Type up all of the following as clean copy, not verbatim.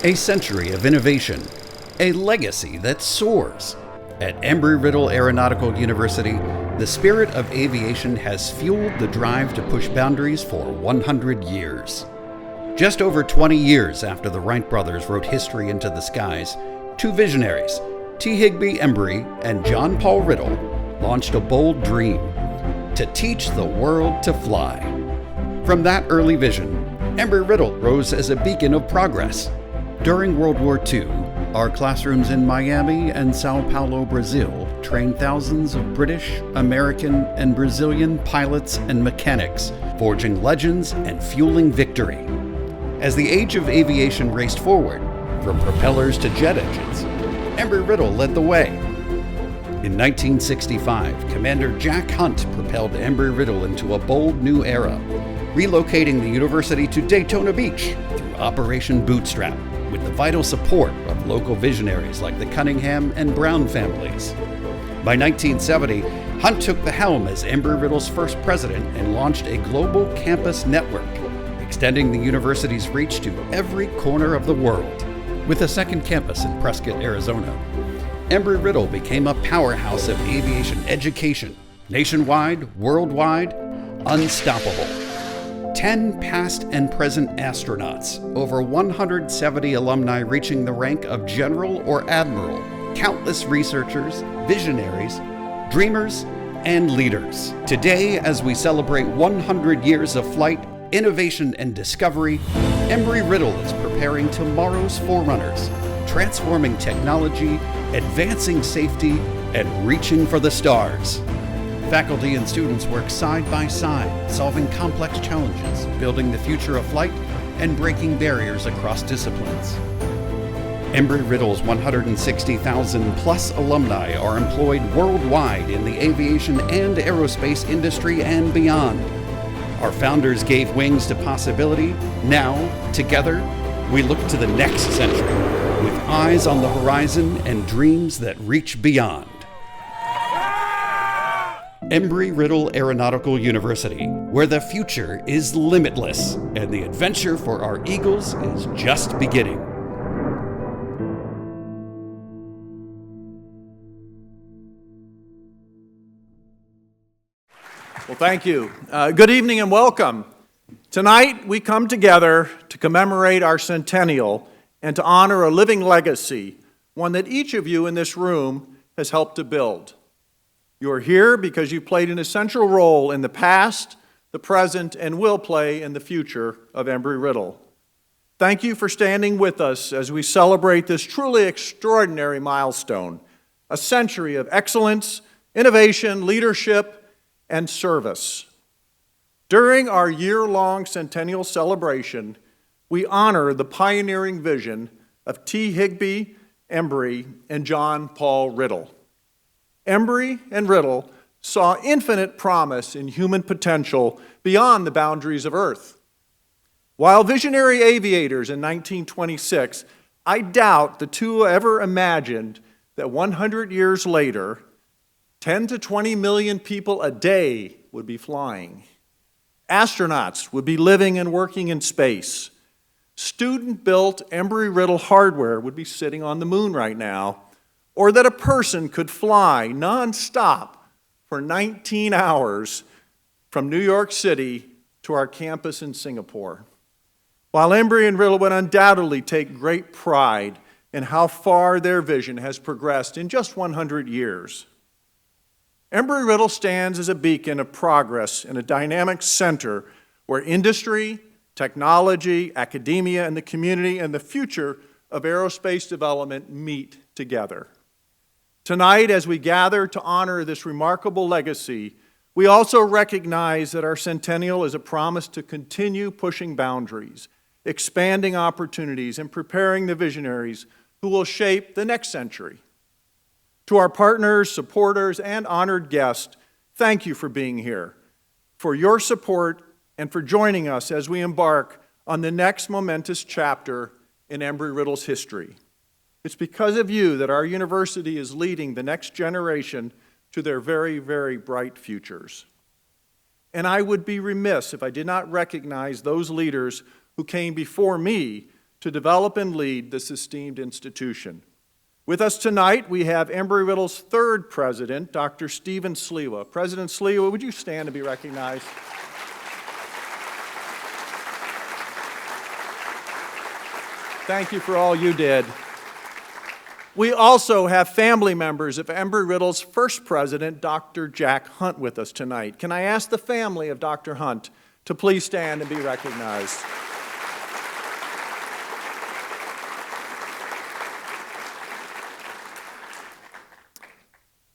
A century of innovation, a legacy that soars. At Embry-Riddle Aeronautical University, the spirit of aviation has fueled the drive to push boundaries for 100 years. Just over 20 years after the Wright brothers wrote history into the skies, two visionaries, T. Higbee Embry and John Paul Riddle, launched a bold dream: to teach the world to fly. From that early vision, Embry-Riddle rose as a beacon of progress. During World War II, our classrooms in Miami and Sao Paulo, Brazil, trained thousands of British, American, and Brazilian pilots and mechanics, forging legends and fueling victory. As the age of aviation raced forward, from propellers to jet engines, Embry-Riddle led the way. In 1965, Commander Jack Hunt propelled Embry-Riddle into a bold new era, relocating the university to Daytona Beach through Operation Bootstrap, with the vital support of local visionaries like the Cunningham and Brown families. By 1970, Hunt took the helm as Embry-Riddle's first president and launched a global campus network, extending the university's reach to every corner of the world. With a second campus in Prescott, Arizona, Embry-Riddle became a powerhouse of aviation education, nationwide, worldwide, unstoppable. 10 past and present astronauts, over 170 alumni reaching the rank of general or admiral, countless researchers, visionaries, dreamers, and leaders. Today, as we celebrate 100 years of flight, innovation, and discovery, Embry-Riddle is preparing tomorrow's forerunners, transforming technology, advancing safety, and reaching for the stars. Faculty and students work side by side, solving complex challenges, building the future of flight, and breaking barriers across disciplines. Embry-Riddle's 160,000 plus alumni are employed worldwide in the aviation and aerospace industry and beyond. Our founders gave wings to possibility. Now, together, we look to the next century with eyes on the horizon and dreams that reach beyond. Embry-Riddle Aeronautical University, where the future is limitless and the adventure for our Eagles is just beginning. Well, thank you. Good evening and welcome. Tonight, we come together to commemorate our centennial and to honor a living legacy, one that each of you in this room has helped to build. You are here because you played an essential role in the past, the present, and will play in the future of Embry-Riddle. Thank you for standing with us as we celebrate this truly extraordinary milestone, a century of excellence, innovation, leadership, and service. During our year-long centennial celebration, we honor the pioneering vision of T. Higbee Embry and John Paul Riddle. Embry and Riddle saw infinite promise in human potential beyond the boundaries of Earth. While visionary aviators in 1926, I doubt the two ever imagined that 100 years later, 10 to 20 million people a day would be flying. Astronauts would be living and working in space. Student-built Embry-Riddle hardware would be sitting on the moon right now, or that a person could fly nonstop for 19 hours from New York City to our campus in Singapore. While Embry and Riddle would undoubtedly take great pride in how far their vision has progressed in just 100 years. Embry-Riddle stands as a beacon of progress in a dynamic center where industry, technology, academia, and the community and the future of aerospace development meet together. Tonight, as we gather to honor this remarkable legacy, we also recognize that our centennial is a promise to continue pushing boundaries, expanding opportunities, and preparing the visionaries who will shape the next century. To our partners, supporters, and honored guests, thank you for being here, for your support, and for joining us as we embark on the next momentous chapter in Embry-Riddle's history. It's because of you that our university is leading the next generation to their very, very bright futures. And I would be remiss if I did not recognize those leaders who came before me to develop and lead this esteemed institution. With us tonight, we have Embry-Riddle's third president, Dr. Stephen Sliwa. President Sliwa, would you stand to be recognized? Thank you for all you did. We also have family members of Embry-Riddle's first president, Dr. Jack Hunt, with us tonight. Can I ask the family of Dr. Hunt to please stand and be recognized?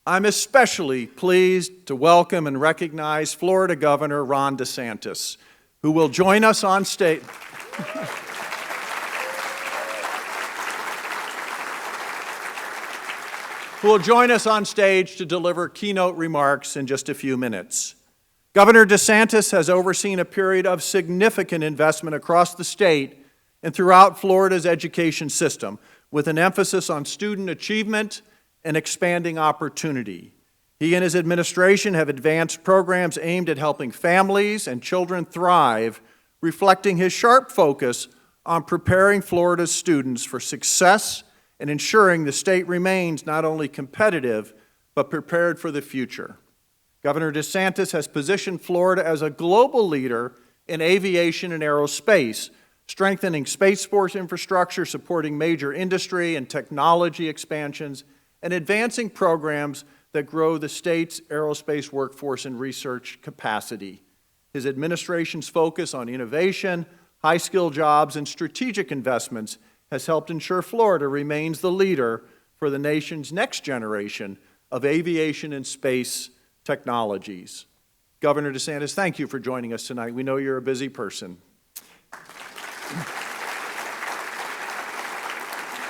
I'm especially pleased to welcome and recognize Florida Governor Ron DeSantis, who will join us on stage. Who will join us on stage to deliver keynote remarks in just a few minutes. Governor DeSantis has overseen a period of significant investment across the state and throughout Florida's education system, with an emphasis on student achievement and expanding opportunity. He and his administration have advanced programs aimed at helping families and children thrive, reflecting his sharp focus on preparing Florida's students for success and ensuring the state remains not only competitive, but prepared for the future. Governor DeSantis has positioned Florida as a global leader in aviation and aerospace, strengthening Space Force infrastructure, supporting major industry and technology expansions, and advancing programs that grow the state's aerospace workforce and research capacity. His administration's focus on innovation, high-skilled jobs, and strategic investments has helped ensure Florida remains the leader for the nation's next generation of aviation and space technologies. Governor DeSantis, thank you for joining us tonight. We know you're a busy person.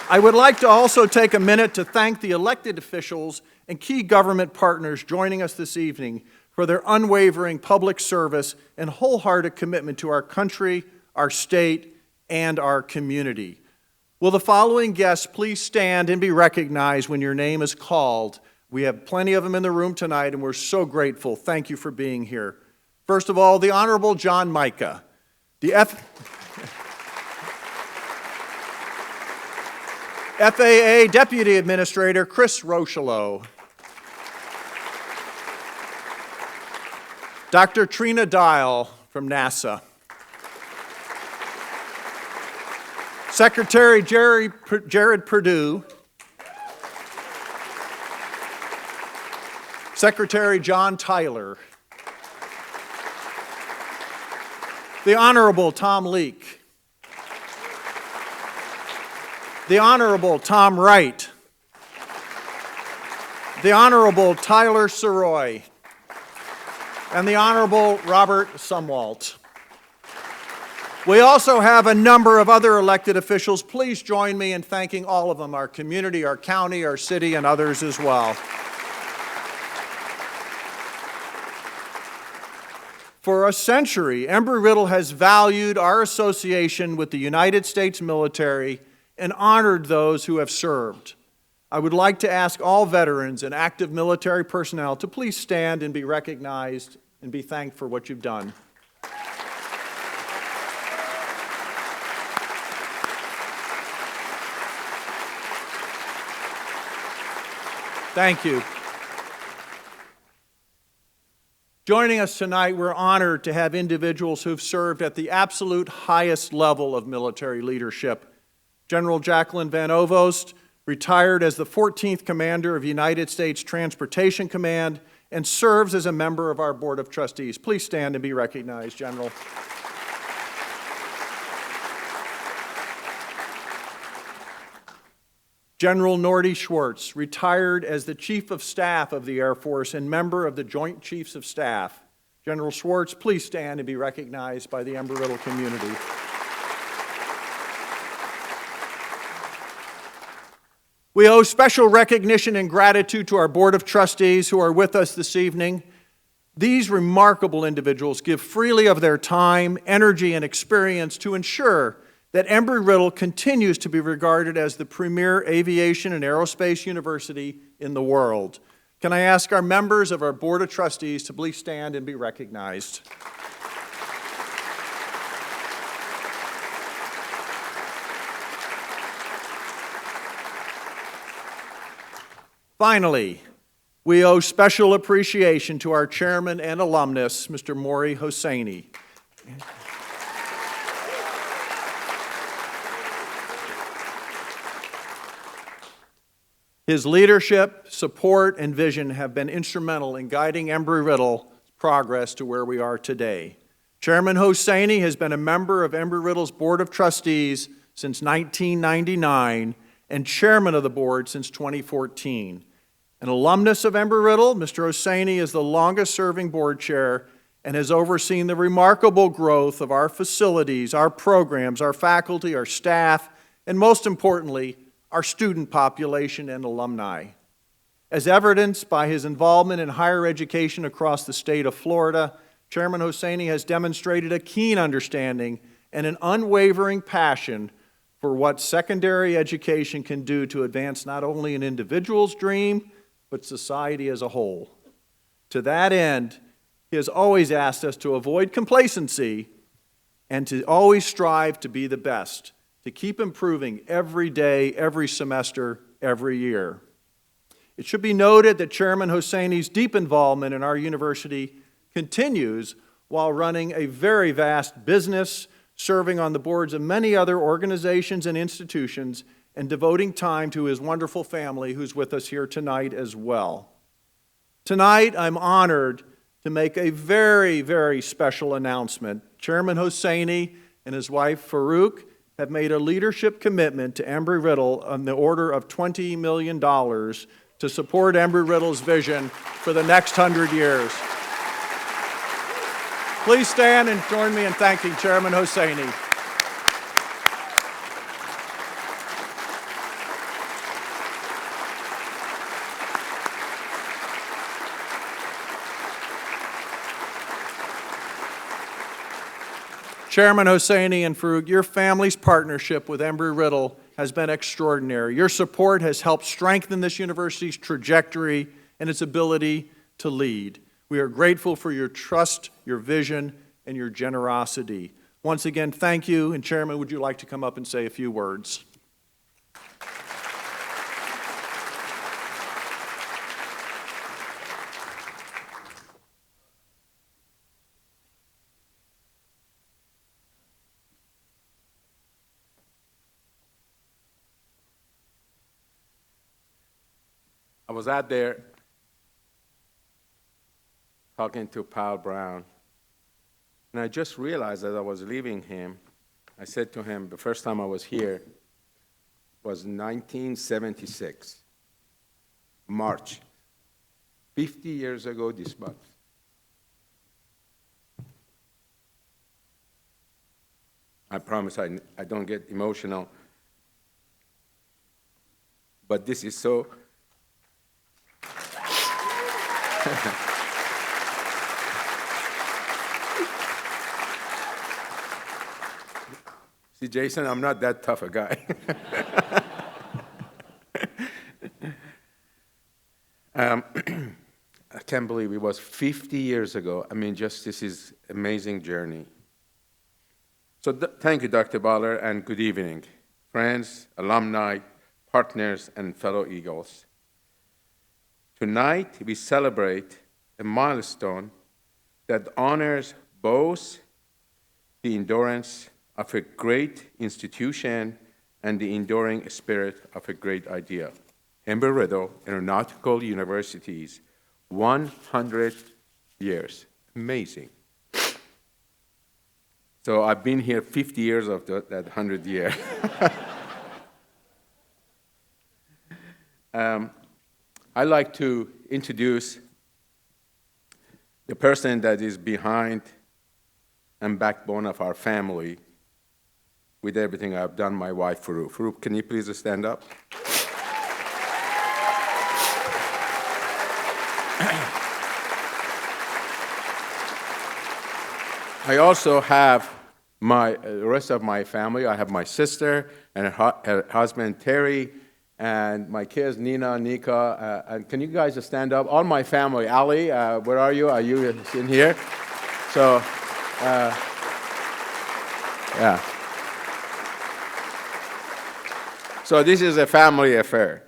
I would like to also take a minute to thank the elected officials and key government partners joining us this evening for their unwavering public service and wholehearted commitment to our country, our state, and our community. Will the following guests please stand and be recognized when your name is called? We have plenty of them in the room tonight, and we're so grateful. Thank you for being here. First of all, the Honorable John Mica, the FAA Deputy Administrator Chris Rocheleau, Dr. Trina Dial from NASA, Secretary Jared Perdue, Secretary John Tyler, the Honorable Tom Leake, the Honorable Tom Wright, the Honorable Tyler Saroy, and the Honorable Robert Sumwalt. We also have a number of other elected officials. Please join me in thanking all of them, our community, our county, our city, and others as well. For a century, Embry-Riddle has valued our association with the United States military and honored those who have served. I would like to ask all veterans and active military personnel to please stand and be recognized and be thanked for what you've done. Thank you. Joining us tonight, we're honored to have individuals who've served at the absolute highest level of military leadership. General Jacqueline Van Ovost retired as the 14th Commander of United States Transportation Command and serves as a member of our Board of Trustees. Please stand and be recognized, General. General Nordy Schwartz retired as the Chief of Staff of the Air Force and member of the Joint Chiefs of Staff. General Schwartz, please stand and be recognized by the Embry-Riddle community. We owe special recognition and gratitude to our Board of Trustees who are with us this evening. These remarkable individuals give freely of their time, energy, and experience to ensure that Embry-Riddle continues to be regarded as the premier aviation and aerospace university in the world. Can I ask our members of our Board of Trustees to please stand and be recognized? Finally, we owe special appreciation to our chairman and alumnus, Mr. Maury Hosseini. His leadership, support, and vision have been instrumental in guiding Embry-Riddle's progress to where we are today. Chairman Hosseini has been a member of Embry-Riddle's Board of Trustees since 1999 and chairman of the board since 2014. An alumnus of Embry-Riddle, Mr. Hosseini is the longest-serving board chair and has overseen the remarkable growth of our facilities, our programs, our faculty, our staff, and most importantly, our student population and alumni. As evidenced by his involvement in higher education across the state of Florida, Chairman Hosseini has demonstrated a keen understanding and an unwavering passion for what secondary education can do to advance not only an individual's dream, but society as a whole. To that end, he has always asked us to avoid complacency and to always strive to be the best, to keep improving every day, every semester, every year. It should be noted that Chairman Hosseini's deep involvement in our university continues while running a very vast business, serving on the boards of many other organizations and institutions, and devoting time to his wonderful family who's with us here tonight as well. Tonight, I'm honored to make a very, very special announcement. Chairman Hosseini and his wife, Farouk, have made a leadership commitment to Embry-Riddle on the order of $20 million to support Embry-Riddle's vision for the next 100 years. Please stand and join me in thanking Chairman Hosseini. Chairman Hosseini and Farouk, your family's partnership with Embry-Riddle has been extraordinary. Your support has helped strengthen this university's trajectory and its ability to lead. We are grateful for your trust, your vision, and your generosity. Once again, thank you. And Chairman, would you like to come up and say a few words? I was out there talking to Powell Brown, and I just realized as I was leaving him, I said to him, the first time I was here was 1976, March, 50 years ago this month. I promise I don't get emotional, but this is so See, Jason, I'm not that tough a guy. I can't believe it was 50 years ago. I mean, just this is an amazing journey. So thank you, Dr. Baller, and good evening, friends, alumni, partners, and fellow Eagles. Tonight, we celebrate a milestone that honors both the endurance of a great institution and the enduring spirit of a great idea. Embry-Riddle Aeronautical University's 100 years. Amazing. So I've been here 50 years of that 100 year. I'd like to introduce the person that is behind and backbone of our family with everything I've done, my wife, Farouk. Farouk, can you please stand up? I also have the rest of my family. I have my sister and her husband, Terry, and my kids, Nina, Nika, and can you guys just stand up? All my family. Ali, where are you? Are you in here? So, yeah. So this is a family affair.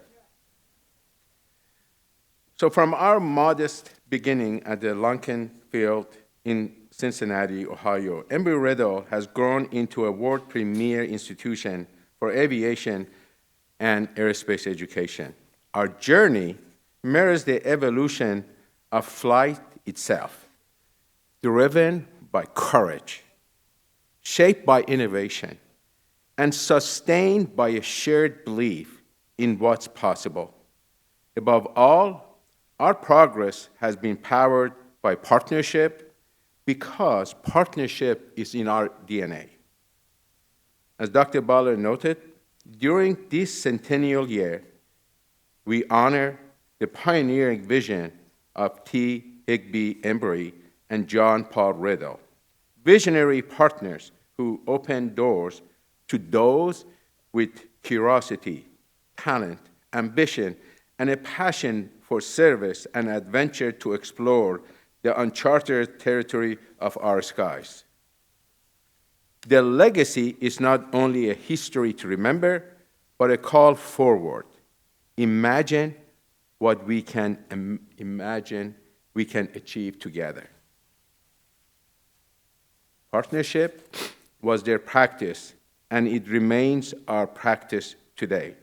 So from our modest beginning at the Lunken Field in Cincinnati, Ohio, Embry-Riddle has grown into a world premier institution for aviation and aerospace education. Our journey mirrors the evolution of flight itself, driven by courage, shaped by innovation, and sustained by a shared belief in what's possible. Above all, our progress has been powered by partnership because partnership is in our DNA. As Dr. Butler noted, during this centennial year, we honor the pioneering vision of T. Higbee Embry and John Paul Riddle, visionary partners who opened doors to those with curiosity, talent, ambition, and a passion for service and adventure to explore the uncharted territory of our skies. Their legacy is not only a history to remember, but a call forward. Imagine what we can achieve together. Partnership was their practice, and it remains our practice today.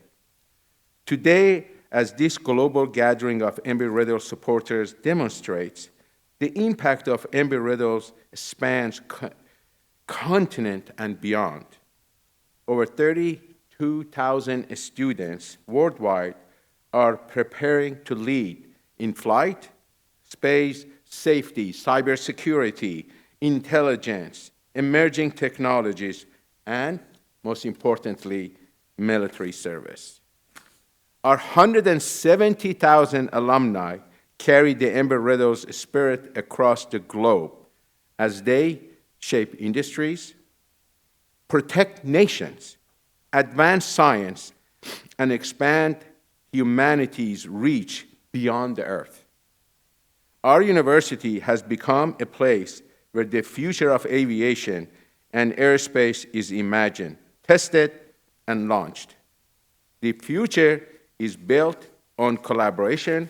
Today, as this global gathering of Embry-Riddle supporters demonstrates, the impact of Embry-Riddle's spans continent and beyond. Over 32,000 students worldwide are preparing to lead in flight, space, safety, cybersecurity, intelligence, emerging technologies, and, most importantly, military service. Our 170,000 alumni carry the Embry-Riddle's spirit across the globe as they shape industries, protect nations, advance science, and expand humanity's reach beyond the earth. Our university has become a place where the future of aviation and aerospace is imagined, tested, and launched. The future is built on collaboration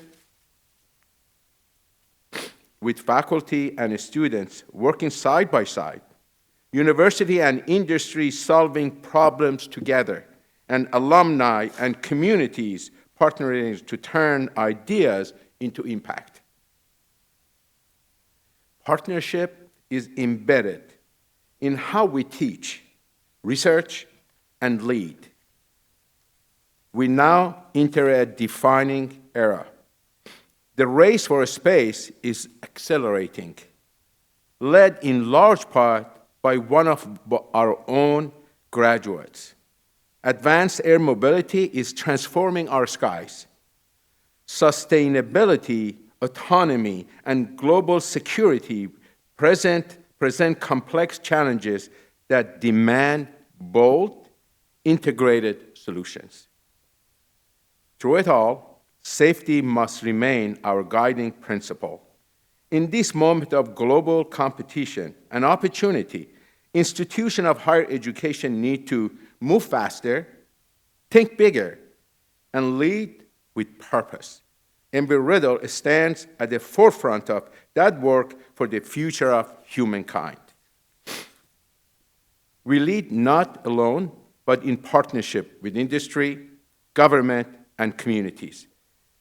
with faculty and students working side by side, university and industry solving problems together, and alumni and communities partnering to turn ideas into impact. Partnership is embedded in how we teach, research, and lead. We now enter a defining era. The race for space is accelerating, led in large part by one of our own graduates. Advanced air mobility is transforming our skies. Sustainability, autonomy, and global security present complex challenges that demand bold, integrated solutions. Through it all, safety must remain our guiding principle. In this moment of global competition and opportunity, institutions of higher education need to move faster, think bigger, and lead with purpose. Embry-Riddle stands at the forefront of that work for the future of humankind. We lead not alone, but in partnership with industry, government, and communities,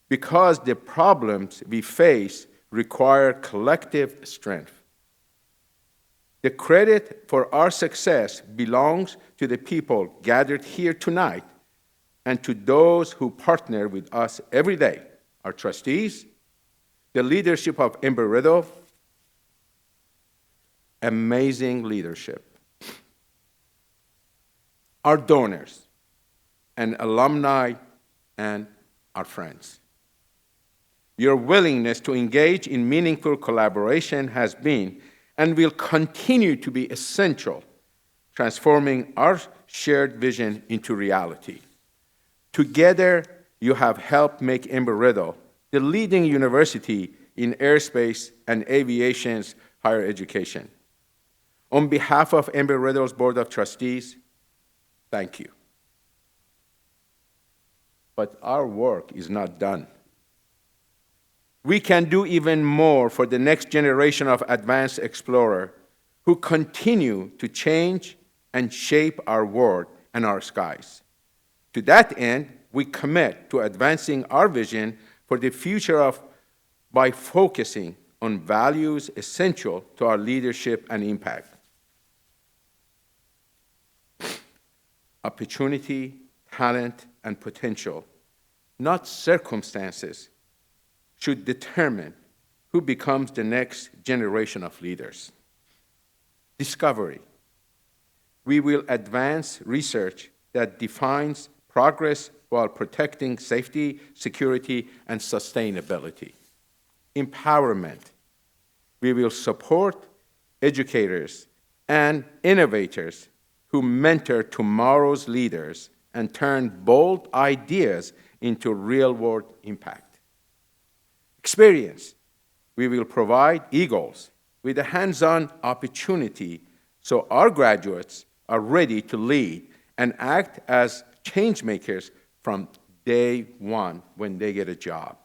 because the problems we face require collective strength. The credit for our success belongs to the people gathered here tonight and to those who partner with us every day, our trustees, the leadership of Embry-Riddle, amazing leadership, our donors, and alumni, and our friends. Your willingness to engage in meaningful collaboration has been and will continue to be essential, transforming our shared vision into reality. Together, you have helped make Embry-Riddle the leading university in aerospace and aviation's higher education. On behalf of Embry-Riddle's Board of Trustees, thank you. But our work is not done. we can do even more for the next generation of advanced explorers who continue to change and shape our world and our skies. To that end, we commit to advancing our vision for the future by focusing on values essential to our leadership and impact. Opportunity, talent, and potential, not circumstances, should determine who becomes the next generation of leaders. Discovery. We will advance research that defines progress while protecting safety, security, and sustainability. Empowerment. We will support educators and innovators who mentor tomorrow's leaders and turn bold ideas into real-world impact. Experience. We will provide Eagles with a hands-on opportunity so our graduates are ready to lead and act as change makers from day one when they get a job.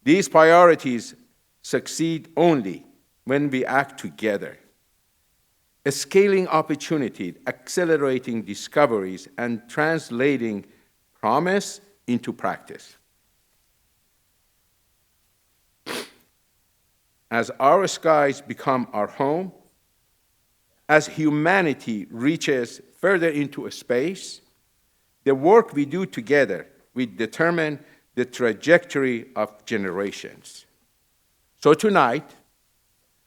These priorities succeed only when we act together. A scaling opportunity, accelerating discoveries, and translating promise into practice. As our skies become our home, as humanity reaches further into space, the work we do together will determine the trajectory of generations. So tonight,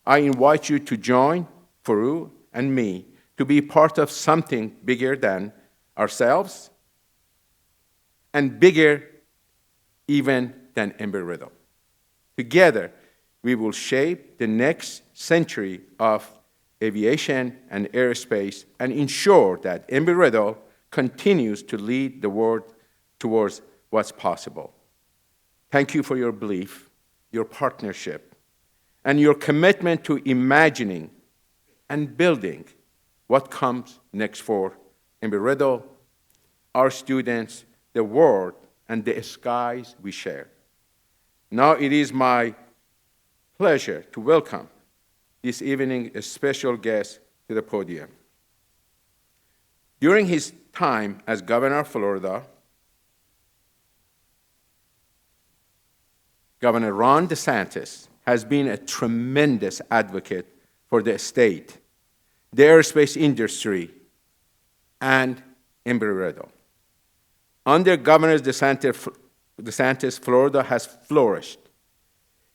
I invite you to join Farouk and me to be part of something bigger than ourselves and bigger even than Embry-Riddle. Together, we will shape the next century of aviation and aerospace and ensure that Embry-Riddle continues to lead the world towards what's possible. Thank you for your belief, your partnership, and your commitment to imagining and building what comes next for Embry-Riddle, our students, the world, and the skies we share. Now it is my pleasure to welcome this evening a special guest to the podium. During his time as governor of Florida, Governor Ron DeSantis has been a tremendous advocate for the state, the aerospace industry, and Embry-Riddle. Under Governor DeSantis, Florida has flourished.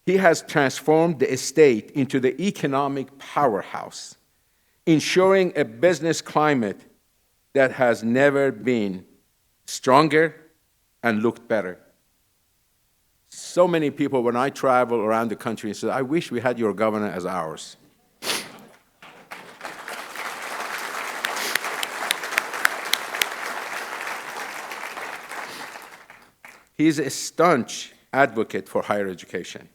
He has transformed the state into the economic powerhouse, ensuring a business climate that has never been stronger and looked better. So many people, when I travel around the country, say, I wish we had your governor as ours. He's a staunch advocate for higher education.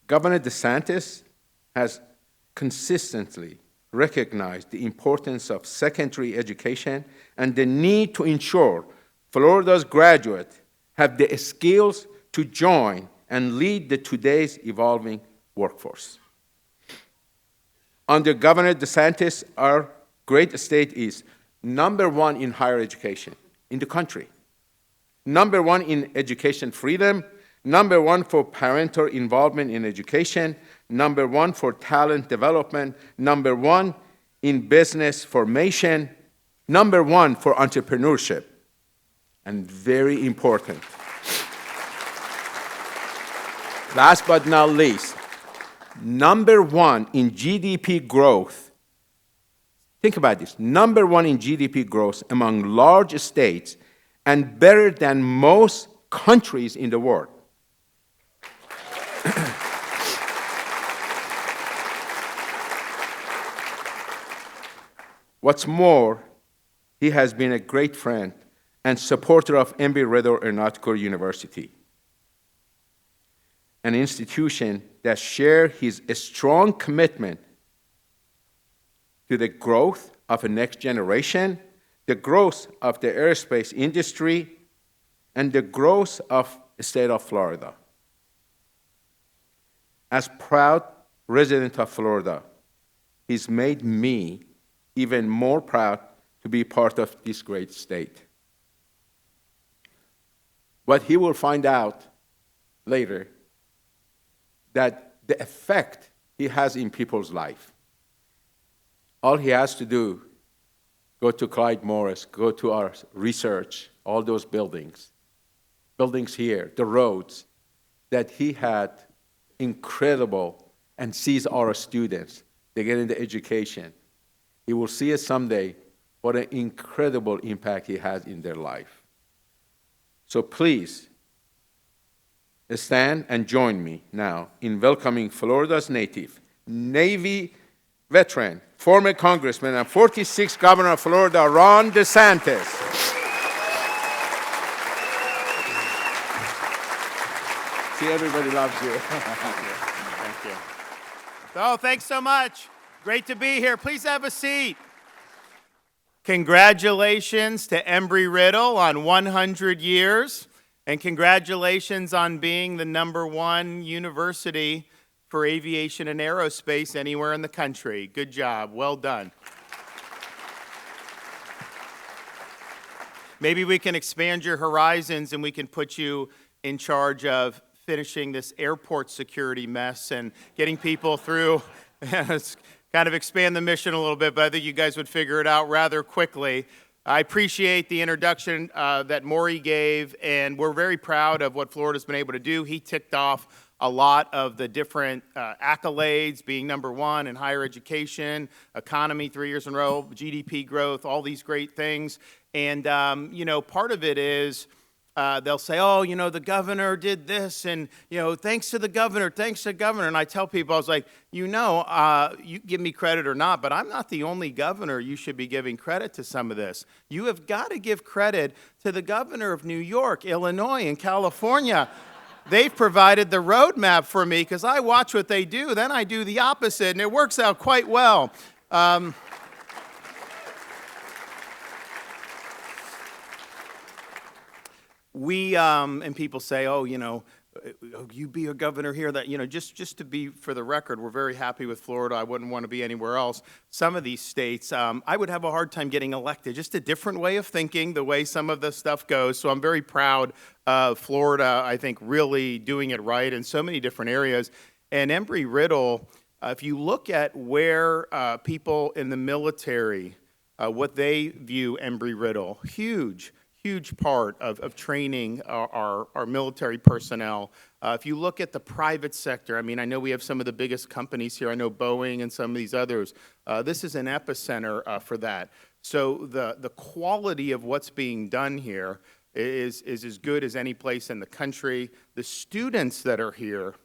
Governor DeSantis has consistently recognized the importance of secondary education and the need to ensure Florida's graduates have the skills to join and lead today's evolving workforce. Under Governor DeSantis, our great state is #1 in higher education in the country, #1 in education freedom, #1 for parental involvement in education, #1 for talent development, #1 in business formation, #1 for entrepreneurship, and very important, last but not least, #1 in GDP growth. Think about this, #1 in GDP growth among large states and better than most countries in the world. What's more, he has been a great friend and supporter of Embry-Riddle Aeronautical University, an institution that shares his strong commitment to the growth of a next generation, the growth of the aerospace industry, and the growth of state of Florida. As proud resident of Florida, he's made me even more proud to be part of this great state. But he will find out later that the effect he has in people's life. All he has to do, go to Clyde Morris, go to our research, all those buildings here, the roads, that he had incredible, and sees our students, they get into education. He will see it someday, what an incredible impact he has in their life. So please, stand and join me now in welcoming Florida's native, Navy veteran, former Congressman, and 46th Governor of Florida, Ron DeSantis. See, everybody loves you. Thank you. Oh, thanks so much. Great to be here. Please have a seat. Congratulations to Embry-Riddle on 100 years, and congratulations on being the #1 university for aviation and aerospace anywhere in the country. Good job. Well done. Maybe we can expand your horizons and we can put you in charge of finishing this airport security mess and getting people through. Kind of expand the mission a little bit, but I think you guys would figure it out rather quickly. I appreciate the introduction that Maury gave, and we're very proud of what Florida's been able to do. He ticked off a lot of the different accolades, being #1 in higher education, economy 3 years in a row, GDP growth, all these great things. And, part of it is they'll say, oh, the governor did this, and, thanks to the governor, thanks to the governor. And I tell people, I was like, you give me credit or not, but I'm not the only governor you should be giving credit to some of this. You have got to give credit to the governor of New York, Illinois, and California. They've provided the roadmap for me because I watch what they do, then I do the opposite, and it works out quite well. And people say, oh, you be a governor here. That, just to be for the record, we're very happy with Florida. I wouldn't want to be anywhere else. Some of these states, I would have a hard time getting elected. Just a different way of thinking, the way some of the stuff goes. So I'm very proud of Florida, I think, really doing it right in so many different areas. And Embry-Riddle, if you look at where people in the military, what they view Embry-Riddle, huge part of training our military personnel. If you look at the private sector, I know we have some of the biggest companies here. I know Boeing and some of these others. This is an epicenter for that. So the quality of what's being done here is as good as any place in the country. The students that are here,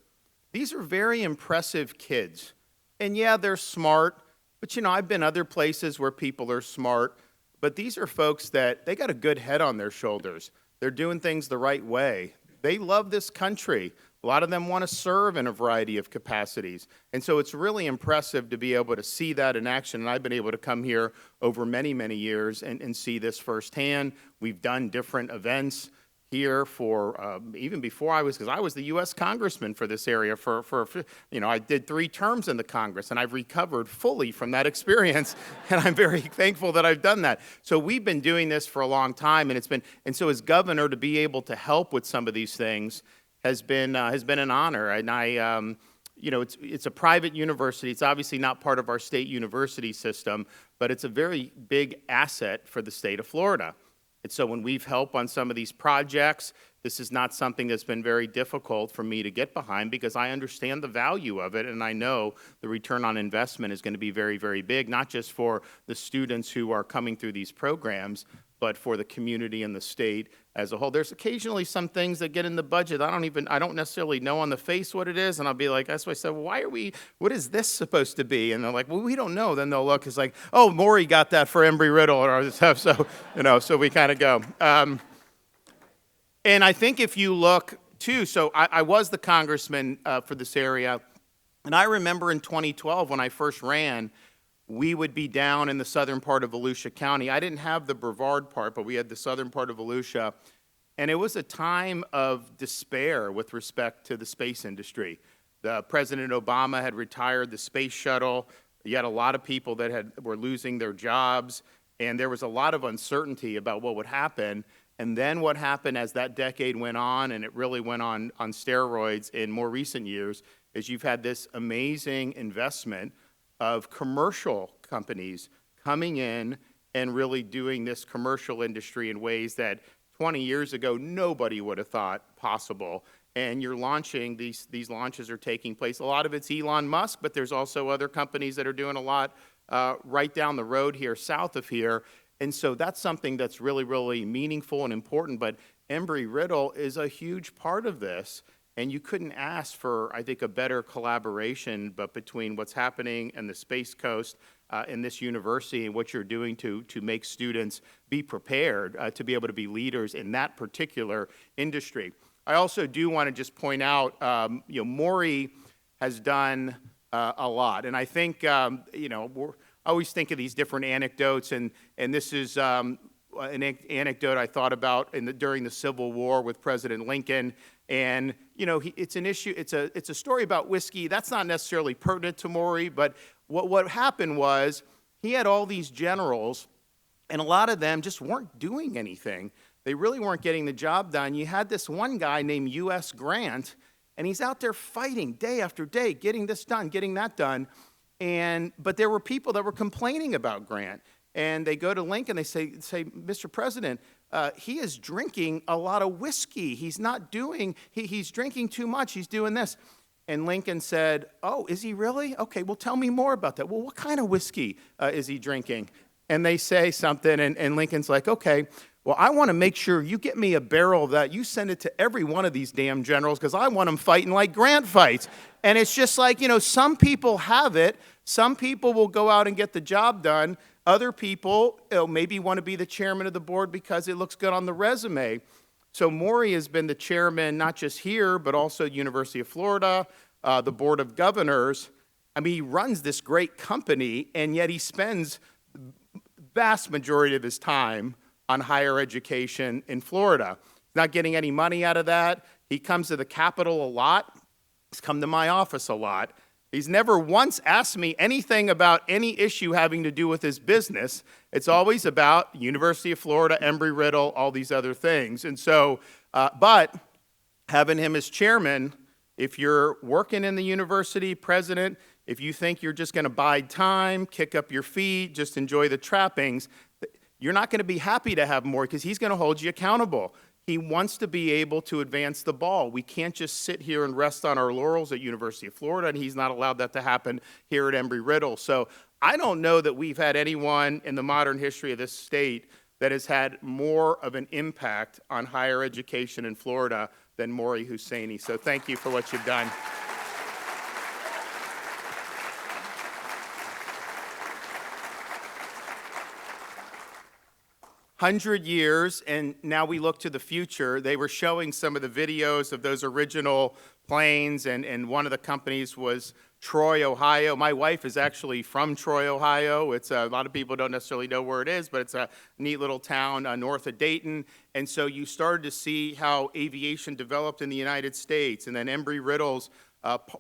these are very impressive kids. And yeah, they're smart, but I've been other places where people are smart. But these are folks that they got a good head on their shoulders. They're doing things the right way. They love this country. A lot of them want to serve in a variety of capacities. And so it's really impressive to be able to see that in action. And I've been able to come here over many, many years and see this firsthand. We've done different events here for even before because I was the U.S. Congressman for this area I did 3 terms in the Congress, and I've recovered fully from that experience, and I'm very thankful that I've done that. So we've been doing this for a long time, and so as governor, to be able to help with some of these things has been an honor. And it's a private university. It's obviously not part of our state university system, but it's a very big asset for the state of Florida. And so when we've helped on some of these projects, this is not something that's been very difficult for me to get behind because I understand the value of it, and I know the return on investment is going to be very, very big, not just for the students who are coming through these programs, but for the community and the state as a whole. There's occasionally some things that get in the budget. I don't necessarily know on the face what it is, and I'll be like, that's why I said, well, what is this supposed to be? And they're like, well, we don't know. Then they'll look, it's like, oh, Maury got that for Embry-Riddle or stuff. So, so we kind of go. And I think if you look too, so I was the congressman for this area, and I remember in 2012 when I first ran, we would be down in the southern part of Volusia County. I didn't have the Brevard part, but we had the southern part of Volusia. And it was a time of despair with respect to the space industry. President Obama had retired the space shuttle. You had a lot of people that were losing their jobs, and there was a lot of uncertainty about what would happen. And then what happened as that decade went on, and it really went on steroids in more recent years, is you've had this amazing investment of commercial companies coming in and really doing this commercial industry in ways that 20 years ago nobody would have thought possible. And you're launching, these launches are taking place. A lot of it's Elon Musk, but there's also other companies that are doing a lot right down the road here, south of here. And so that's something that's really, really meaningful and important. But Embry-Riddle is a huge part of this. And you couldn't ask for, I think, a better collaboration but between what's happening in the Space Coast in this university and what you're doing to make students be prepared to be able to be leaders in that particular industry. I also do want to just point out, Maury has done a lot. And I think, I always think of these different anecdotes, and this is an anecdote I thought about during the Civil War with President Lincoln. And, it's an issue, it's a story about whiskey. That's not necessarily pertinent to Maury, but what happened was he had all these generals, and a lot of them just weren't doing anything. They really weren't getting the job done. You had this one guy named U.S. Grant, and he's out there fighting day after day, getting this done, getting that done. But there were people that were complaining about Grant. And they go to Lincoln, they say, Mr. President, he is drinking a lot of whiskey. He's not doing, he's drinking too much. He's doing this. And Lincoln said, oh, is he really? Okay, well, tell me more about that. Well, what kind of whiskey is he drinking? And they say something, and Lincoln's like, okay, well, I want to make sure you get me a barrel of that. You send it to every one of these damn generals because I want them fighting like Grant fights. And it's just like, some people have it. Some people will go out and get the job done. Other people maybe want to be the chairman of the board because it looks good on the resume. So Maury has been the chairman not just here, but also University of Florida, the Board of Governors. I mean, he runs this great company, and yet he spends the vast majority of his time on higher education in Florida. He's not getting any money out of that. He comes to the Capitol a lot. He's come to my office a lot. He's never once asked me anything about any issue having to do with his business. It's always about University of Florida, Embry-Riddle, all these other things. And so, but having him as chairman, if you're working in the university, president, if you think you're just going to bide time, kick up your feet, just enjoy the trappings, you're not going to be happy to have more because he's going to hold you accountable. He wants to be able to advance the ball. We can't just sit here and rest on our laurels at University of Florida, and he's not allowed that to happen here at Embry-Riddle. So I don't know that we've had anyone in the modern history of this state that has had more of an impact on higher education in Florida than Maury Husseini. So thank you for what you've done. "100 years, and now we look to the future." They were showing some of the videos of those original planes, and one of the companies was Troy, Ohio. My wife is actually from Troy, Ohio. It's a lot of people don't necessarily know where it is, but it's a neat little town north of Dayton. And so you started to see how aviation developed in the United States, and then Embry-Riddle's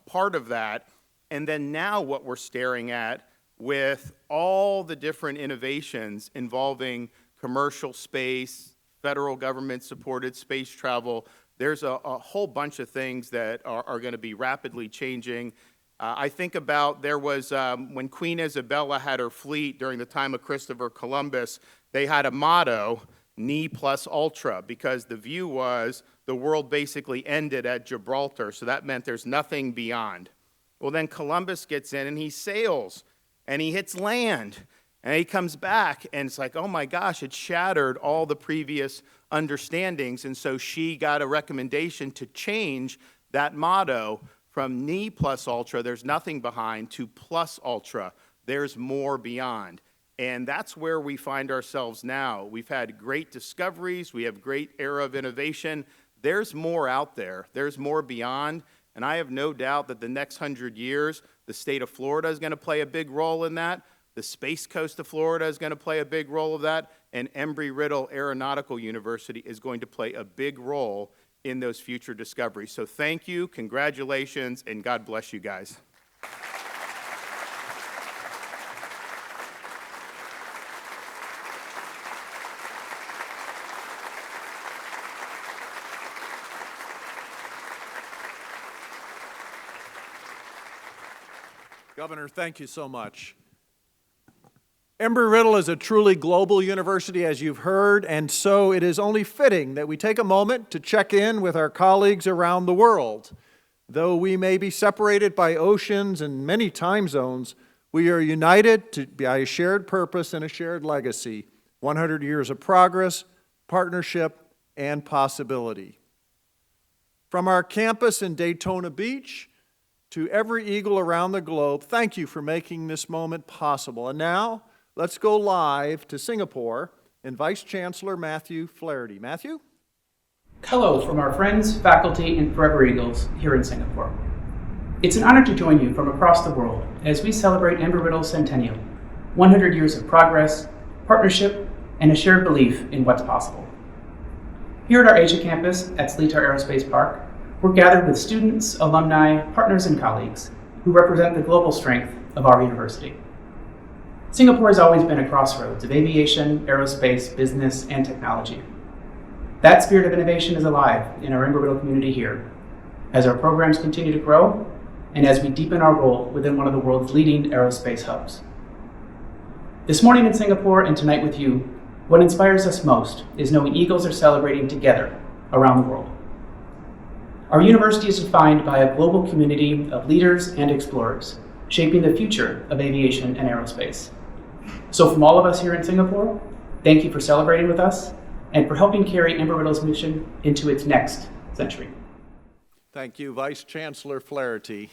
part of that. And then now what we're staring at with all the different innovations involving commercial space, federal government-supported space travel, there's a whole bunch of things that are going to be rapidly changing. I think about there was, when Queen Isabella had her fleet during the time of Christopher Columbus, they had a motto, "Ne plus ultra," because the view was the world basically ended at Gibraltar, so that meant there's nothing beyond. Well, then Columbus gets in and he sails, and he hits land. And he comes back, and it's like, oh my gosh, it shattered all the previous understandings. And so she got a recommendation to change that motto from "Ne plus ultra," there's nothing behind, to "plus ultra," there's more beyond. And that's where we find ourselves now. We've had great discoveries. We have great era of innovation. There's more out there. There's more beyond. And I have no doubt that the next 100 years, the state of Florida is going to play a big role in that. The Space Coast of Florida is going to play a big role of that, and Embry-Riddle Aeronautical University is going to play a big role in those future discoveries. So thank you, congratulations, and God bless you guys. Governor, thank you so much. Embry-Riddle is a truly global university, as you've heard, and so it is only fitting that we take a moment to check in with our colleagues around the world. Though we may be separated by oceans and many time zones, we are united by a shared purpose and a shared legacy, 100 years of progress, partnership, and possibility. From our campus in Daytona Beach to every Eagle around the globe, thank you for making this moment possible. And now, let's go live to Singapore and Vice Chancellor Matthew Flaherty. Matthew? Hello from our friends, faculty, and Forever Eagles here in Singapore. It's an honor to join you from across the world as we celebrate Embry-Riddle's Centennial, 100 years of progress, partnership, and a shared belief in what's possible. Here at our Asia campus at Seletar Aerospace Park, we're gathered with students, alumni, partners, and colleagues who represent the global strength of our university. Singapore has always been a crossroads of aviation, aerospace, business, and technology. That spirit of innovation is alive in our Embry-Riddle community here, as our programs continue to grow and as we deepen our role within one of the world's leading aerospace hubs. This morning in Singapore and tonight with you, what inspires us most is knowing Eagles are celebrating together around the world. Our university is defined by a global community of leaders and explorers, shaping the future of aviation and aerospace. So from all of us here in Singapore, thank you for celebrating with us and for helping carry Embry-Riddle's mission into its next century. Thank you, Vice Chancellor Flaherty.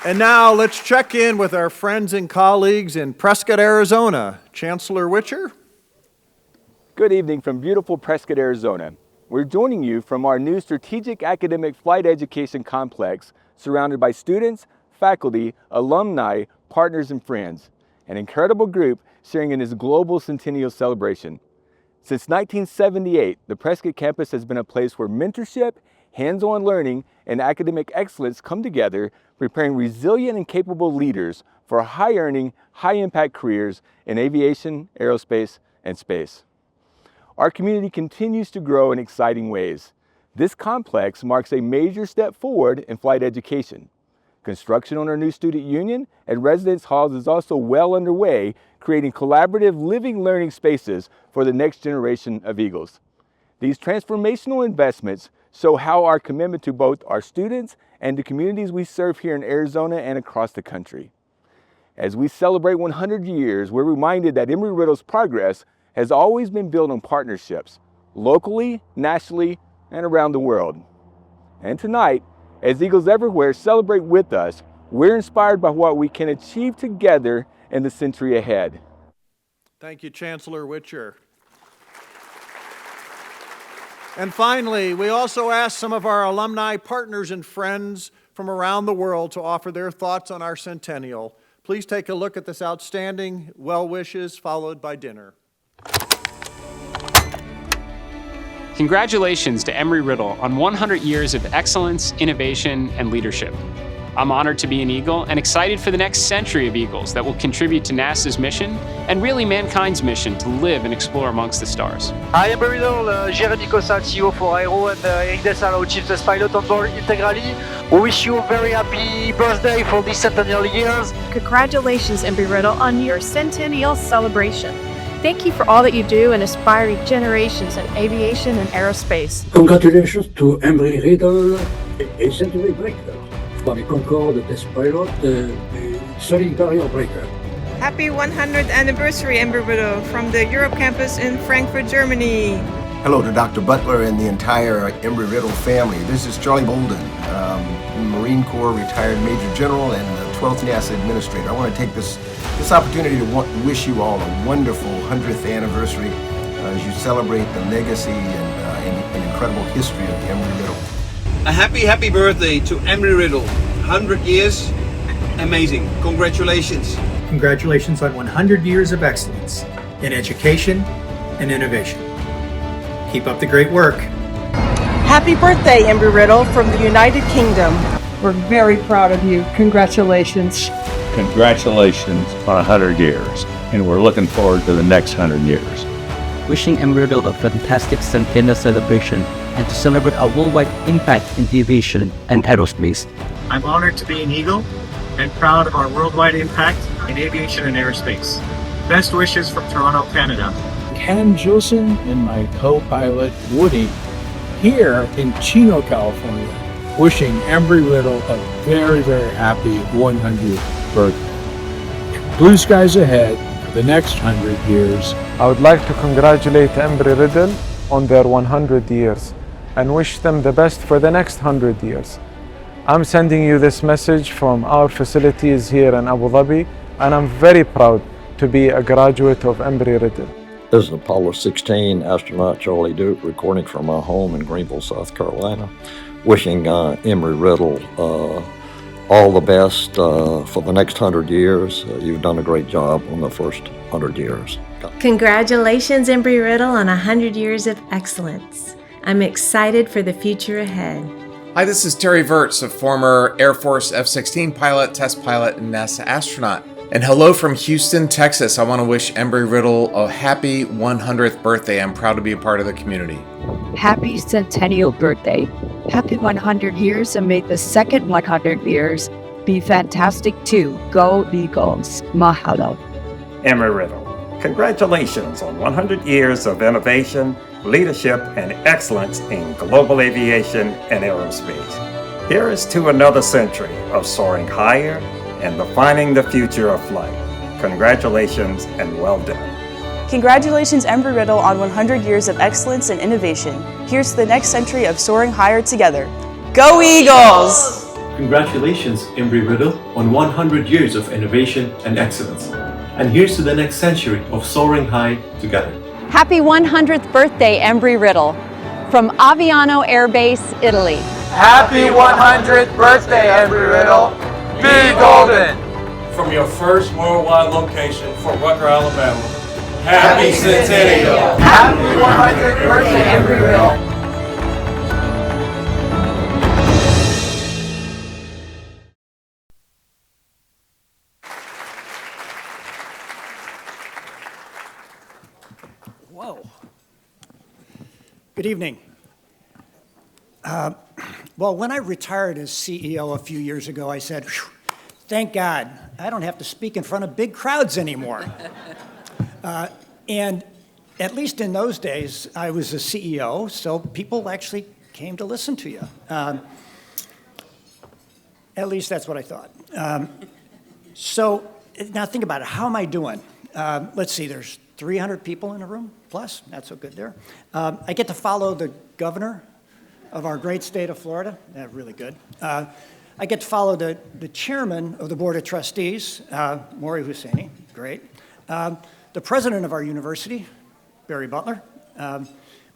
And now let's check in with our friends and colleagues in Prescott, Arizona. Chancellor Witcher? Good evening from beautiful Prescott, Arizona. We're joining you from our new Strategic Academic Flight Education Complex, surrounded by students, faculty, alumni, partners, and friends. An incredible group sharing in this global centennial celebration. Since 1978, the Prescott campus has been a place where mentorship, hands-on learning, and academic excellence come together, preparing resilient and capable leaders for high-earning, high-impact careers in aviation, aerospace, and space. Our community continues to grow in exciting ways. This complex marks a major step forward in flight education. Construction on our new student union and residence halls is also well underway, creating collaborative living learning spaces for the next generation of Eagles. These transformational investments show how our commitment to both our students and the communities we serve here in Arizona and across the country. As we celebrate 100 years, we're reminded that Embry-Riddle's progress has always been built on partnerships, locally, nationally, and around the world. And tonight, as Eagles everywhere celebrate with us, we're inspired by what we can achieve together in the century ahead. Thank you, Chancellor Witcher. And finally, we also asked some of our alumni partners and friends from around the world to offer their thoughts on our centennial. Please take a look at this outstanding well wishes, followed by dinner. Congratulations to Embry-Riddle on 100 years of excellence, innovation, and leadership. I'm honored to be an Eagle and excited for the next century of Eagles that will contribute to NASA's mission and really mankind's mission to live and explore amongst the stars. Hi, Embry-Riddle, Jérémy Cossack, CEO for ERAU, and Eric Dessalo, Chief Test Pilot on board Integrally. We wish you a very happy birthday for these centennial years. Congratulations, Embry-Riddle, on your centennial celebration. Thank you for all that you do in inspiring generations in aviation and aerospace. Congratulations to Embry-Riddle, a century breaker. For the Concorde test pilot, a solid barrier breaker. Happy 100th anniversary, Embry-Riddle, from the Europe campus in Frankfurt, Germany. Hello to Dr. Butler and the entire Embry-Riddle family. This is Charlie Bolden, Marine Corps retired Major General and the 12th NASA Administrator. I want to take this opportunity to wish you all a wonderful 100th anniversary as you celebrate the legacy and incredible history of Embry-Riddle. A happy birthday to Embry-Riddle. 100 years, amazing. Congratulations. Congratulations on 100 years of excellence in education and innovation. Keep up the great work. Happy birthday, Embry-Riddle from the United Kingdom. We're very proud of you. Congratulations. Congratulations on 100 years, and we're looking forward to the next 100 years. Wishing Embry-Riddle a fantastic centennial celebration and to celebrate our worldwide impact in aviation and aerospace. I'm honored to be an Eagle and proud of our worldwide impact in aviation and aerospace. Best wishes from Toronto, Canada. Ken Jolson and my co-pilot Woody here in Chino, California, wishing Embry-Riddle a very, very happy 100th birthday. Blue skies ahead for the next 100 years. I would like to congratulate Embry-Riddle on their 100 years and wish them the best for the next 100 years. I'm sending you this message from our facilities here in Abu Dhabi, and I'm very proud to be a graduate of Embry-Riddle. This is Apollo 16 astronaut Charlie Duke recording from my home in Greenville, South Carolina, wishing Embry-Riddle all the best for the next 100 years. You've done a great job on the first 100 years. Congratulations, Embry-Riddle, on 100 years of excellence. I'm excited for the future ahead. Hi, this is Terry Virts, a former Air Force F-16 pilot, test pilot, and NASA astronaut. And hello from Houston, Texas. I want to wish Embry-Riddle a happy 100th birthday. I'm proud to be a part of the community. Happy centennial birthday. Happy 100 years, and may the second 100 years be fantastic too. Go Eagles. Mahalo. Embry-Riddle, congratulations on 100 years of innovation, leadership, and excellence in global aviation and aerospace. Here is to another century of soaring higher and defining the future of flight. Congratulations and well done. Congratulations, Embry-Riddle, on 100 years of excellence and innovation. Here's to the next century of soaring higher together. Go Eagles! Congratulations, Embry-Riddle, on 100 years of innovation and excellence. And here's to the next century of soaring high together. Happy 100th birthday, Embry-Riddle, from Aviano Air Base, Italy. Happy 100th birthday, Embry-Riddle. Be golden! From your first worldwide location, Fort Rucker, Alabama. Happy Centennial! Happy 100th birthday, Embry-Riddle! Whoa. Good evening. Well, when I retired as CEO a few years ago, I said, thank God, I don't have to speak in front of big crowds anymore. And at least in those days, I was a CEO, so people actually came to listen to you. At least that's what I thought. So now think about it. How am I doing? Let's see, there's 300 people in the room, plus, not so good there. I get to follow the governor of our great state of Florida, really good. I get to follow the chairman of the Board of Trustees, Maury Husseini, great. The president of our university, Barry Butler.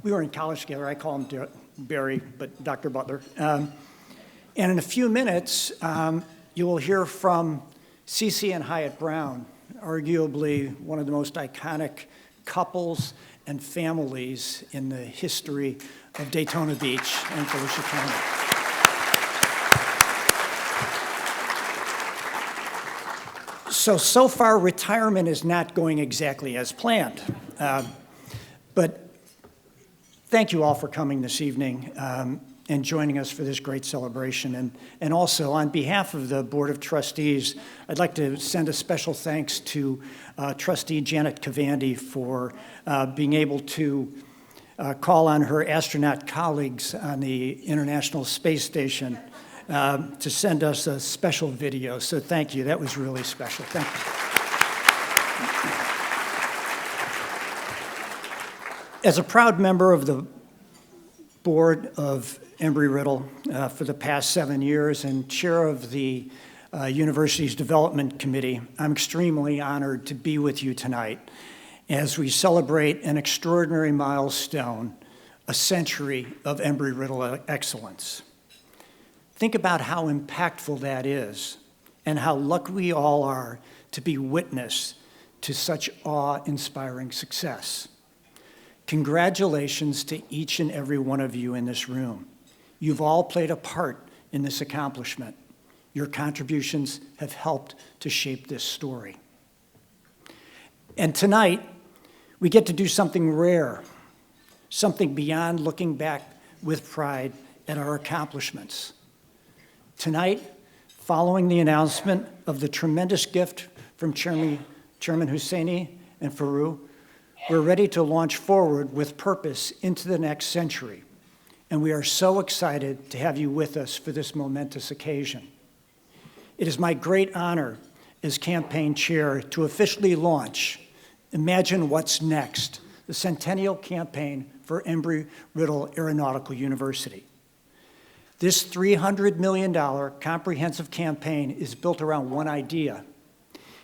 We were in college together, I call him Barry, but Dr. Butler. And in a few minutes, you will hear from Cece and Hyatt Brown, arguably one of the most iconic couples and families in the history of Daytona Beach and Volusia County. So far, retirement is not going exactly as planned. But thank you all for coming this evening and joining us for this great celebration. And also, on behalf of the Board of Trustees, I'd like to send a special thanks to Trustee Janet Cavandi for being able to call on her astronaut colleagues on the International Space Station to send us a special video. So thank you. That was really special. Thank you. As a proud member of the board of Embry-Riddle for the past 7 years and chair of the university's development committee, I'm extremely honored to be with you tonight as we celebrate an extraordinary milestone, a century of Embry-Riddle excellence. Think about how impactful that is and how lucky we all are to be witness to such awe-inspiring success. Congratulations to each and every one of you in this room. You've all played a part in this accomplishment. Your contributions have helped to shape this story. And tonight, we get to do something rare, something beyond looking back with pride at our accomplishments. Tonight, following the announcement of the tremendous gift from Chairman Husseini and Farouk, we're ready to launch forward with purpose into the next century. And we are so excited to have you with us for this momentous occasion. It is my great honor as campaign chair to officially launch Imagine What's Next, the Centennial Campaign for Embry-Riddle Aeronautical University. This $300 million comprehensive campaign is built around one idea.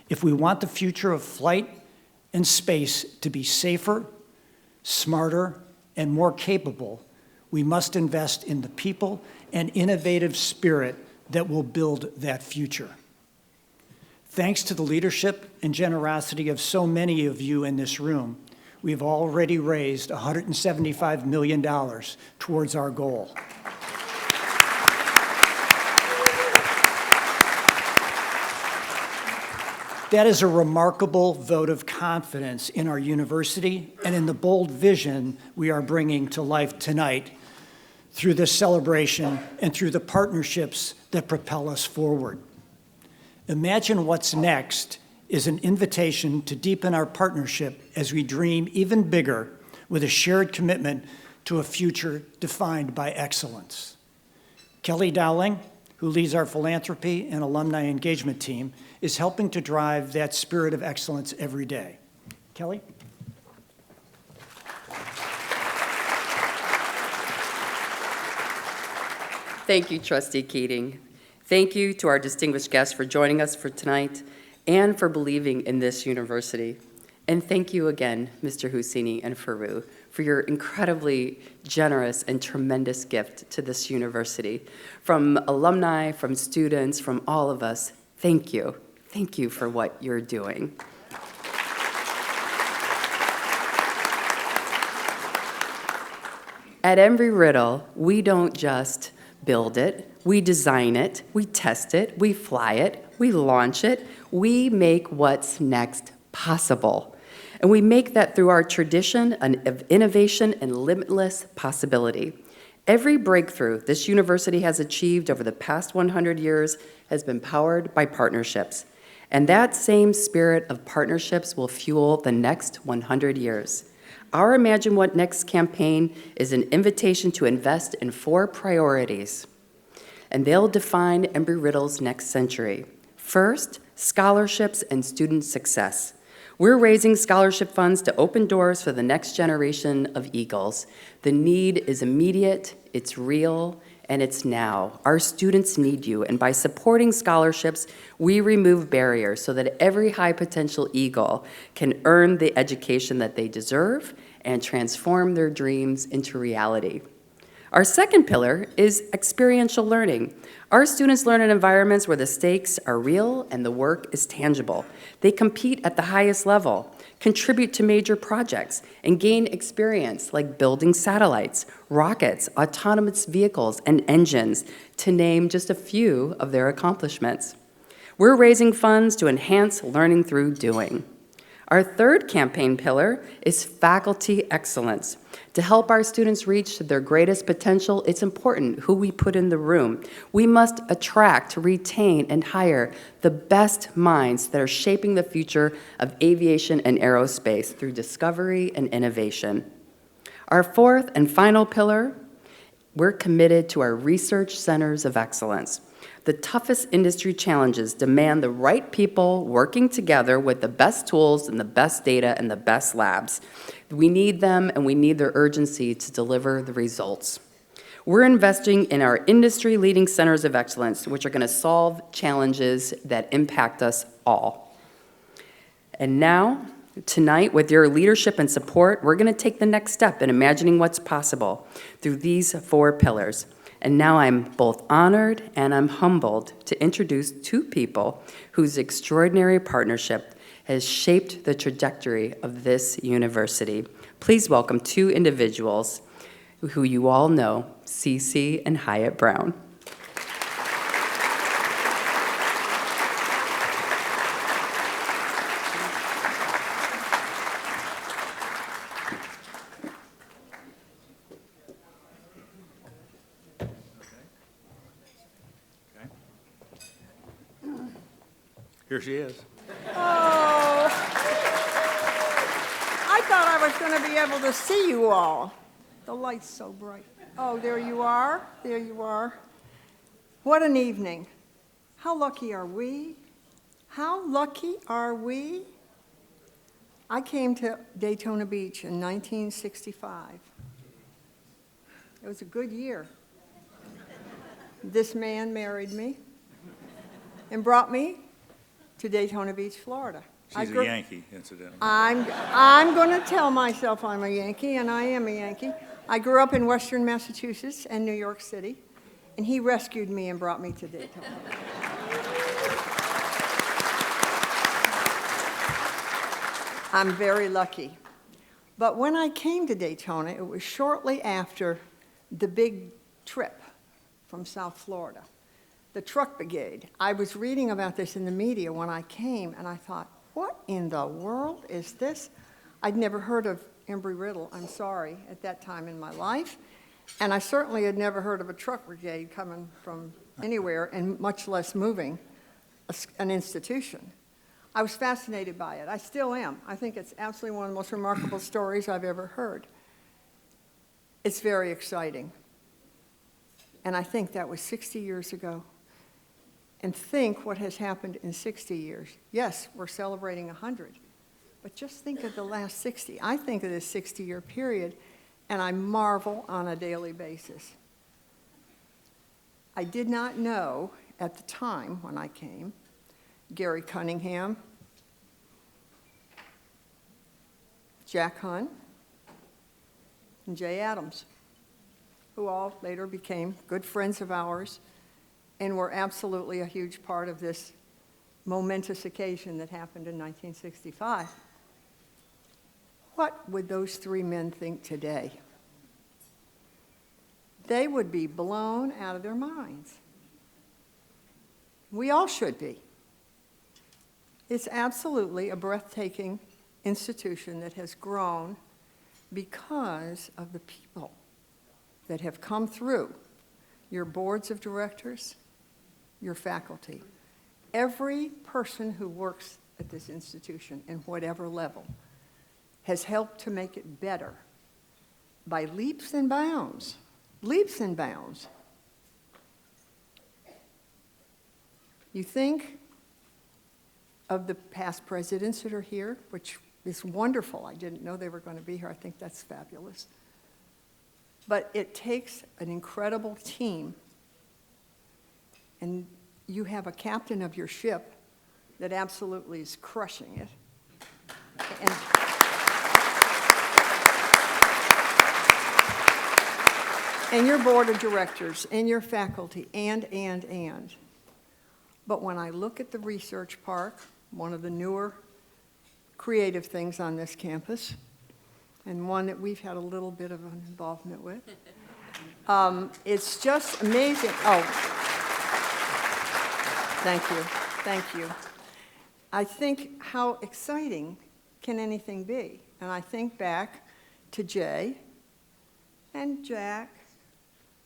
If we want the future of flight and space to be safer, smarter, and more capable, we must invest in the people and innovative spirit that will build that future. Thanks to the leadership and generosity of so many of you in this room, we've already raised $175 million towards our goal. That is a remarkable vote of confidence in our university and in the bold vision we are bringing to life tonight through this celebration and through the partnerships that propel us forward. Imagine What's Next is an invitation to deepen our partnership as we dream even bigger with a shared commitment to a future defined by excellence. Kelly Dowling, who leads our philanthropy and alumni engagement team, is helping to drive that spirit of excellence every day. Kelly? Thank you, Trustee Keating. Thank you to our distinguished guests for joining us for tonight and for believing in this university. And thank you again, Mr. Husseini and Farouk, for your incredibly generous and tremendous gift to this university. From alumni, from students, from all of us, thank you. Thank you for what you're doing. At Embry-Riddle, we don't just build it, we design it, we test it, we fly it, we launch it, we make what's next possible. And we make that through our tradition of innovation and limitless possibility. Every breakthrough this university has achieved over the past 100 years has been powered by partnerships. And that same spirit of partnerships will fuel the next 100 years. Our Imagine What Next campaign is an invitation to invest in 4 priorities, and they'll define Embry-Riddle's next century. First, scholarships and student success. We're raising scholarship funds to open doors for the next generation of Eagles. The need is immediate, it's real, and it's now. Our students need you, and by supporting scholarships, we remove barriers so that every high potential Eagle can earn the education that they deserve and transform their dreams into reality. Our second pillar is experiential learning. Our students learn in environments where the stakes are real and the work is tangible. They compete at the highest level, contribute to major projects, and gain experience like building satellites, rockets, autonomous vehicles, and engines, to name just a few of their accomplishments. We're raising funds to enhance learning through doing. Our third campaign pillar is faculty excellence. To help our students reach their greatest potential, it's important who we put in the room. We must attract, retain, and hire the best minds that are shaping the future of aviation and aerospace through discovery and innovation. Our fourth and final pillar, we're committed to our research centers of excellence. The toughest industry challenges demand the right people working together with the best tools and the best data and the best labs. We need them, and we need their urgency to deliver the results. We're investing in our industry-leading centers of excellence, which are going to solve challenges that impact us all. And now, tonight, with your leadership and support, we're going to take the next step in imagining what's possible through these 4 pillars. And now I'm both honored and I'm humbled to introduce two people whose extraordinary partnership has shaped the trajectory of this university. Please welcome two individuals who you all know, Cece and Hyatt Brown. Here she is. Oh, I thought I was going to be able to see you all. The light's so bright. Oh, there you are. There you are. What an evening. How lucky are we? How lucky are we? I came to Daytona Beach in 1965. It was a good year. This man married me and brought me to Daytona Beach, Florida. She's a Yankee, incidentally. I'm going to tell myself I'm a Yankee, and I am a Yankee. I grew up in Western Massachusetts and New York City, and he rescued me and brought me to Daytona. I'm very lucky. But when I came to Daytona, it was shortly after the big trip from South Florida. The truck brigade. I was reading about this in the media when I came, and I thought, what in the world is this? I'd never heard of Embry-Riddle, I'm sorry, at that time in my life, and I certainly had never heard of a truck brigade coming from anywhere, and much less moving an institution. I was fascinated by it. I still am. I think it's absolutely one of the most remarkable stories I've ever heard. It's very exciting. And I think that was 60 years ago. And think what has happened in 60 years. Yes, we're celebrating 100, but just think of the last 60. I think of this 60-year period, and I marvel on a daily basis. I did not know at the time when I came, Gary Cunningham, Jack Hunn, and Jay Adams, who all later became good friends of ours and were absolutely a huge part of this momentous occasion that happened in 1965. What would those three men think today? They would be blown out of their minds. We all should be. It's absolutely a breathtaking institution that has grown because of the people that have come through your boards of directors, your faculty. Every person who works at this institution, in whatever level, has helped to make it better by leaps and bounds. Leaps and bounds. You think of the past presidents that are here, which is wonderful. I didn't know they were going to be here. I think that's fabulous. But it takes an incredible team, and you have a captain of your ship that absolutely is crushing it. And your board of directors, and your faculty, and. But when I look at the research park, one of the newer creative things on this campus, and one that we've had a little bit of an involvement with, it's just amazing. Oh, thank you, thank you. I think how exciting can anything be? And I think back to Jay and Jack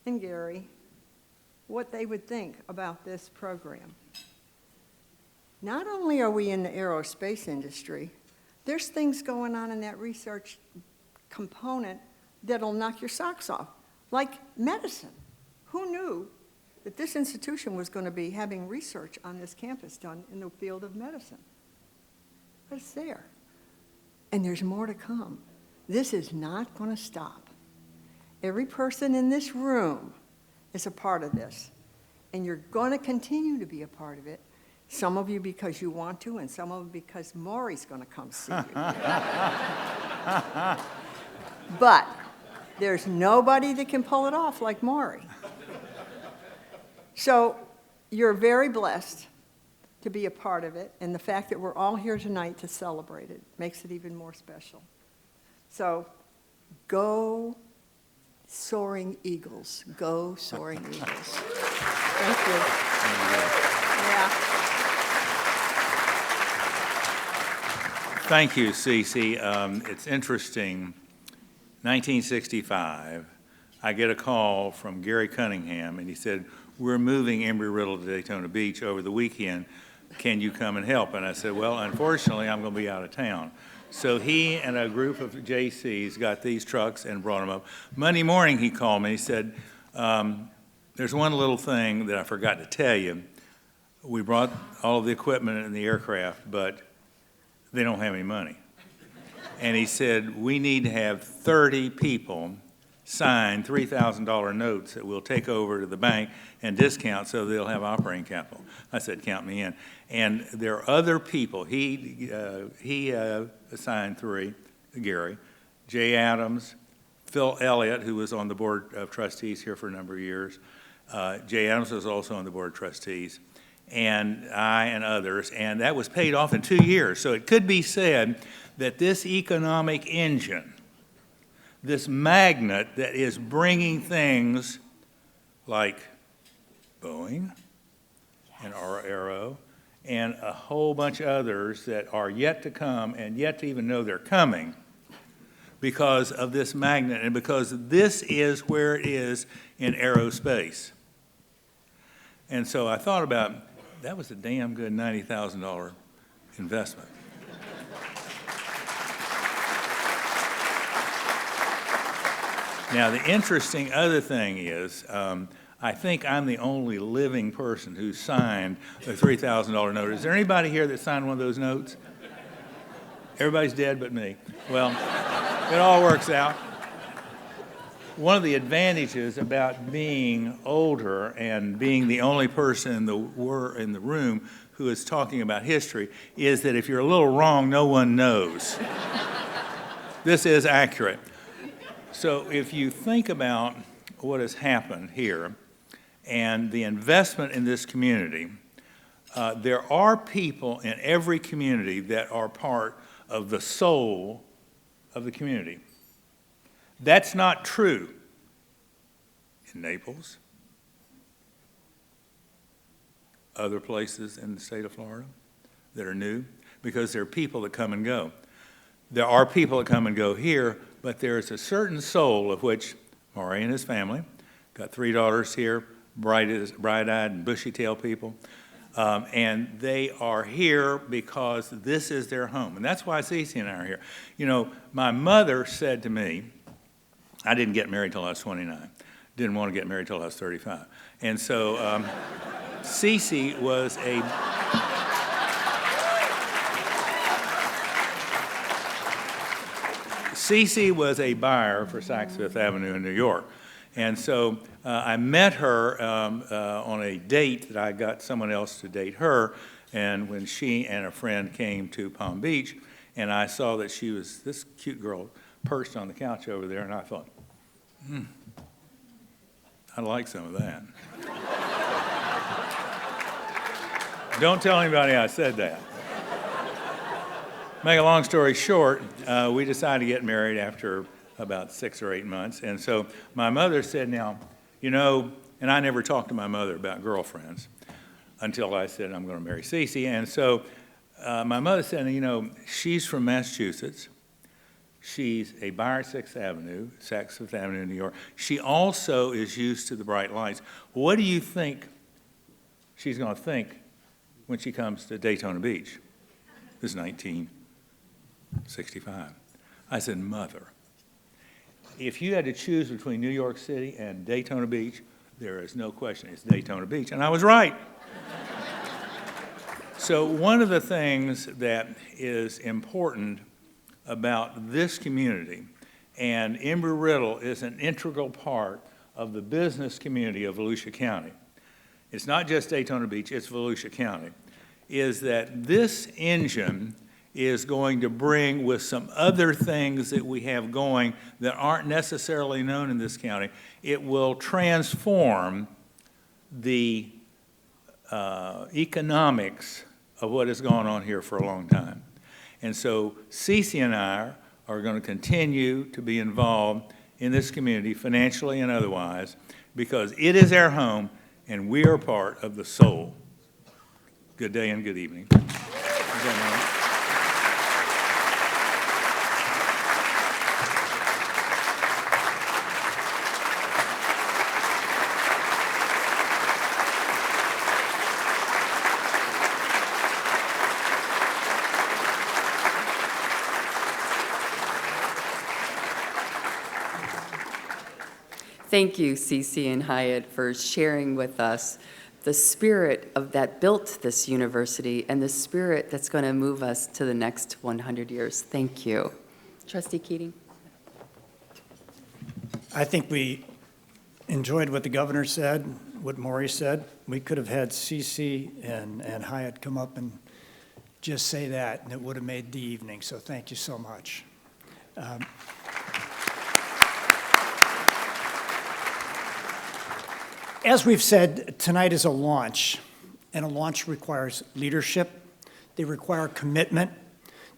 and Gary, what they would think about this program. Not only are we in the aerospace industry, there's things going on in that research component that'll knock your socks off, like medicine. Who knew that this institution was going to be having research on this campus done in the field of medicine? But it's there. And there's more to come. This is not going to stop. Every person in this room is a part of this. And you're going to continue to be a part of it. Some of you because you want to, and some of you because Maury's going to come see you. But there's nobody that can pull it off like Maury. So you're very blessed to be a part of it, and the fact that we're all here tonight to celebrate it makes it even more special. So go Soaring Eagles. Go Soaring Eagles. Thank you. Yeah. Thank you, Cece. It's interesting. 1965, I get a call from Gary Cunningham, and he said, "We're moving Embry-Riddle to Daytona Beach over the weekend. Can you come and help?" And I said, "Well, unfortunately, I'm going to be out of town." So he and a group of JCs got these trucks and brought them up. Monday morning, he called me. He said, "There's one little thing that I forgot to tell you. We brought all of the equipment and the aircraft, but they don't have any money." And he said, "We need to have 30 people sign $3,000 notes that we'll take over to the bank and discount so they'll have operating capital." I said, "Count me in." And there are other people. He assigned 3, Gary, Jay Adams, Phil Elliott, who was on the Board of Trustees here for a number of years. Jay Adams was also on the Board of Trustees, and I and others, and that was paid off in 2 years. So it could be said that this economic engine, this magnet that is bringing things like Boeing and ERAU and a whole bunch of others that are yet to come and yet to even know they're coming because of this magnet and because this is where it is in aerospace. And so I thought about, that was a damn good $90,000 investment. Now, the interesting other thing is, I think I'm the only living person who signed a $3,000 note. Is there anybody here that signed one of those notes? Everybody's dead but me. Well, it all works out. One of the advantages about being older and being the only person in the room who is talking about history is that if you're a little wrong, no one knows. This is accurate. So if you think about what has happened here and the investment in this community, there are people in every community that are part of the soul of the community. That's not true in Naples, other places in the state of Florida that are new, because there are people that come and go. There are people that come and go here, but there is a certain soul of which Maury and his family, got 3 daughters here, bright-eyed and bushy-tailed people, and they are here because this is their home. And that's why Cece and I are here. You know, my mother said to me, I didn't get married till I was 29. Didn't want to get married till I was 35. And so Cece was a... Cece was a buyer for Saks Fifth Avenue in New York. And so I met her on a date that I got someone else to date her, and when she and a friend came to Palm Beach, and I saw that she was this cute girl perched on the couch over there, and I thought, I'd like some of that. Don't tell anybody I said that. Make a long story short, we decided to get married after about 6 or 8 months. And so my mother said, now, you know, and I never talked to my mother about girlfriends until I said I'm going to marry Cece. And so my mother said, you know, she's from Massachusetts. She's a buyer at Saks Fifth Avenue in New York. She also is used to the bright lights. What do you think she's going to think when she comes to Daytona Beach? This is 1965. I said, Mother, if you had to choose between New York City and Daytona Beach, there is no question it's Daytona Beach. And I was right. So one of the things that is important about this community, and Embry-Riddle is an integral part of the business community of Volusia County. It's not just Daytona Beach, it's Volusia County, is that this engine is going to bring, with some other things that we have going that aren't necessarily known in this county, it will transform the economics of what has gone on here for a long time. And so Cece and I are going to continue to be involved in this community financially and otherwise because it is our home and we are part of the soul. Good day and good evening. Thank you, Cece and Hyatt, for sharing with us the spirit of that built this university and the spirit that's going to move us to the next 100 years. Thank you. Trustee Keating. I think we enjoyed what the governor said, what Maury said. We could have had Cece and Hyatt come up and just say that, and it would have made the evening. So thank you so much. As we've said, tonight is a launch, and a launch requires leadership. They require commitment.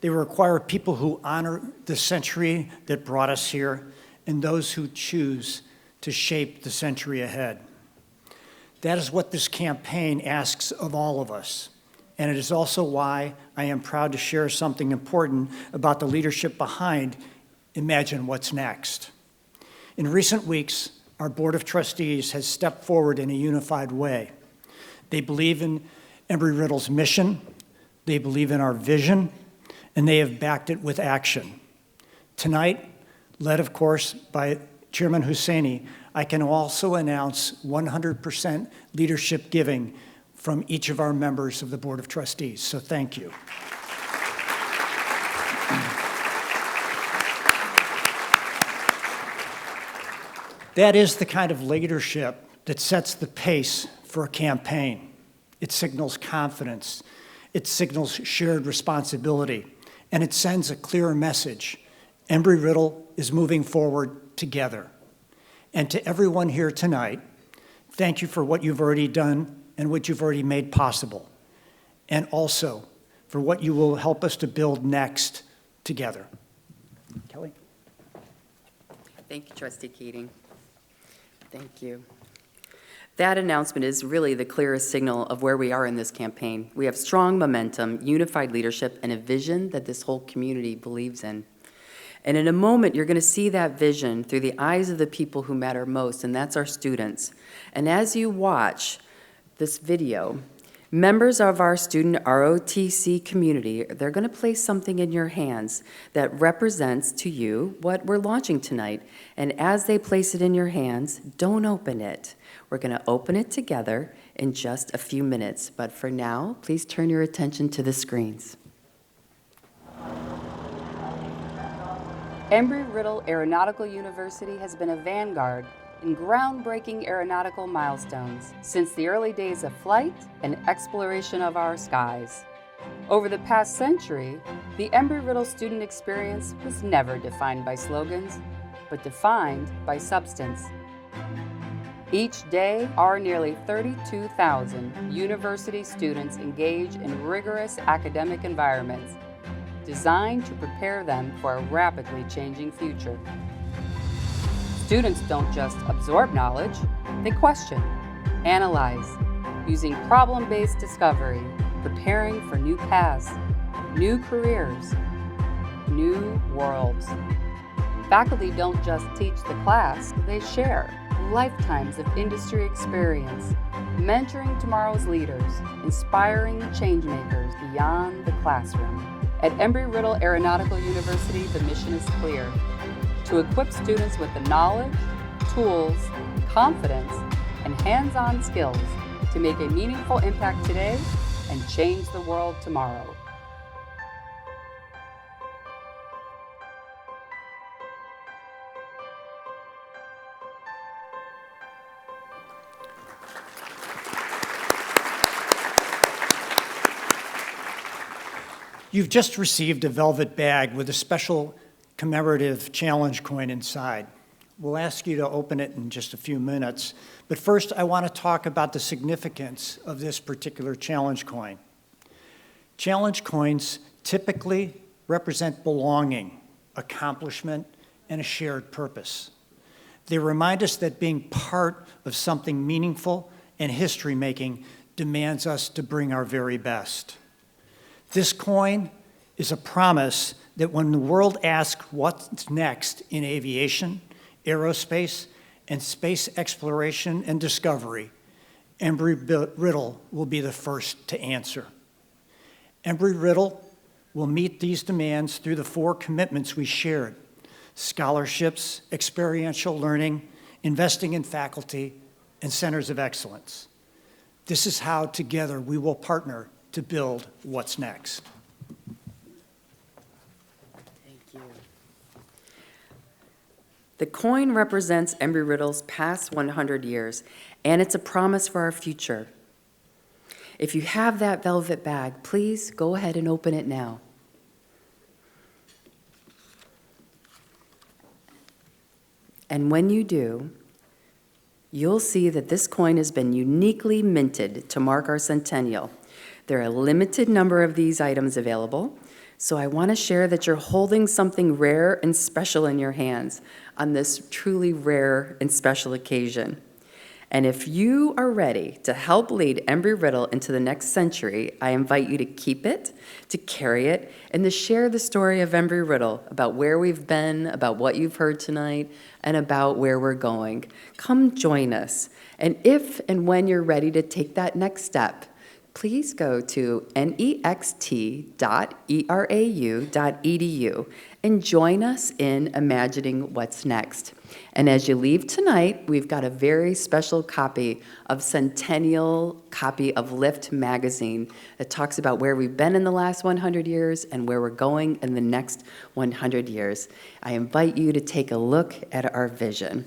They require people who honor the century that brought us here and those who choose to shape the century ahead. That is what this campaign asks of all of us, and it is also why I am proud to share something important about the leadership behind Imagine What's Next. In recent weeks, our Board of Trustees has stepped forward in a unified way. They believe in Embry-Riddle's mission, they believe in our vision, and they have backed it with action. Tonight, led of course by Chairman Hussaini, I can also announce 100% leadership giving from each of our members of the Board of Trustees, so thank you. That is the kind of leadership that sets the pace for a campaign. It signals confidence, it signals shared responsibility, and it sends a clear message. Embry-Riddle is moving forward together. And to everyone here tonight, thank you for what you've already done and what you've already made possible, and also for what you will help us to build next together. Kelly? Thank you, Trustee Keating. Thank you. That announcement is really the clearest signal of where we are in this campaign. We have strong momentum, unified leadership, and a vision that this whole community believes in. And in a moment, you're going to see that vision through the eyes of the people who matter most, and that's our students. And as you watch this video, members of our student ROTC community, they're going to place something in your hands that represents to you what we're launching tonight. And as they place it in your hands, don't open it. We're going to open it together in just a few minutes. But for now, please turn your attention to the screens. Embry-Riddle Aeronautical University has been a vanguard in groundbreaking aeronautical milestones since the early days of flight and exploration of our skies. Over the past century, the Embry-Riddle student experience was never defined by slogans, but defined by substance. Each day, our nearly 32,000 university students engage in rigorous academic environments designed to prepare them for a rapidly changing future. Students don't just absorb knowledge, they question, analyze, using problem-based discovery, preparing for new paths, new careers, new worlds. Faculty don't just teach the class, they share lifetimes of industry experience, mentoring tomorrow's leaders, inspiring changemakers beyond the classroom. At Embry-Riddle Aeronautical University, the mission is clear: to equip students with the knowledge, tools, confidence, and hands-on skills to make a meaningful impact today and change the world tomorrow. You've just received a velvet bag with a special commemorative challenge coin inside. We'll ask you to open it in just a few minutes. But first, I want to talk about the significance of this particular challenge coin. Challenge coins typically represent belonging, accomplishment, and a shared purpose. They remind us that being part of something meaningful and history-making demands us to bring our very best. This coin is a promise that when the world asks what's next in aviation, aerospace, and space exploration and discovery, Embry-Riddle will be the first to answer. Embry-Riddle will meet these demands through the 4 commitments we shared: scholarships, experiential learning, investing in faculty, and centers of excellence. This is how together we will partner to build what's next. Thank you. The coin represents Embry-Riddle's past 100 years, and it's a promise for our future. If you have that velvet bag, please go ahead and open it now. And when you do, you'll see that this coin has been uniquely minted to mark our centennial. There are a limited number of these items available, so I want to share that you're holding something rare and special in your hands on this truly rare and special occasion. And if you are ready to help lead Embry-Riddle into the next century, I invite you to keep it, to carry it, and to share the story of Embry-Riddle, about where we've been, about what you've heard tonight, and about where we're going. Come join us. And if and when you're ready to take that next step, please go to next.erau.edu and join us in imagining what's next. And as you leave tonight, we've got a very special copy of Centennial copy of Lift magazine that talks about where we've been in the last 100 years and where we're going in the next 100 years. I invite you to take a look at our vision.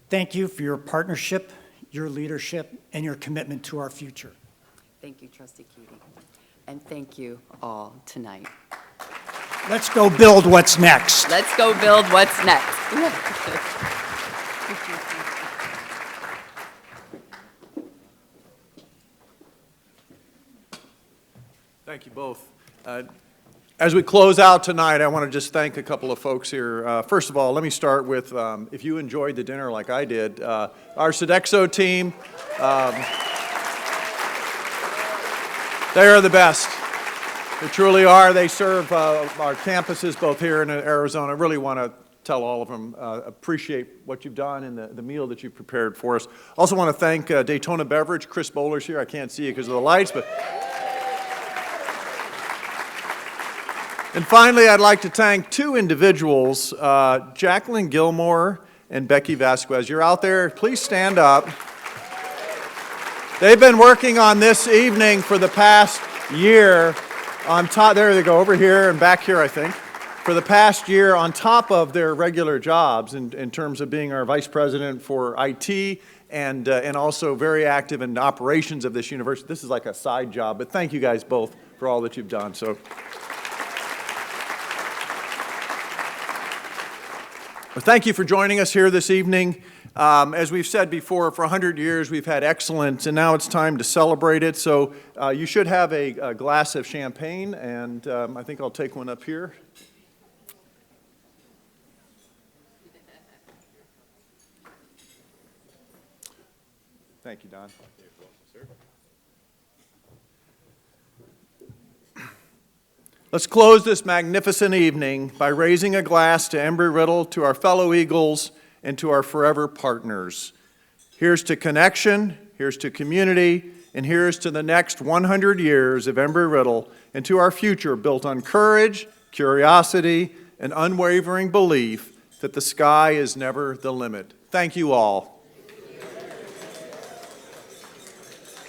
Thank you for your partnership, your leadership, and your commitment to our future. Thank you, Trustee Keating. And thank you all tonight. Let's go build what's next. Let's go build what's next. Thank you both. As we close out tonight, I want to just thank a couple of folks here. First of all, let me start with, if you enjoyed the dinner like I did, our Sodexo team, they are the best. They truly are. They serve our campuses both here in Arizona. I really want to tell all of them, appreciate what you've done and the meal that you've prepared for us. Also want to thank Daytona Beverage. Chris Bowler's here. I can't see you because of the lights, but... And finally, I'd like to thank 2 individuals, Jacqueline Gilmore and Becky Vasquez. You're out there. Please stand up. They've been working on this evening for the past year on top. There they go, over here and back here, I think. For the past year on top of their regular jobs in terms of being our vice president for IT and also very active in operations of this university. This is like a side job, but thank you guys both for all that you've done. So. Well, thank you for joining us here this evening. As we've said before, for 100 years we've had excellence, and now it's time to celebrate it. So you should have a glass of champagne, and I think I'll take one up here. Thank you, Don. Let's close this magnificent evening by raising a glass to Embry-Riddle, to our fellow Eagles, and to our forever partners. Here's to connection, here's to community, and here's to the next 100 years of Embry-Riddle, and to our future built on courage, curiosity, and unwavering belief that the sky is never the limit. Thank you all.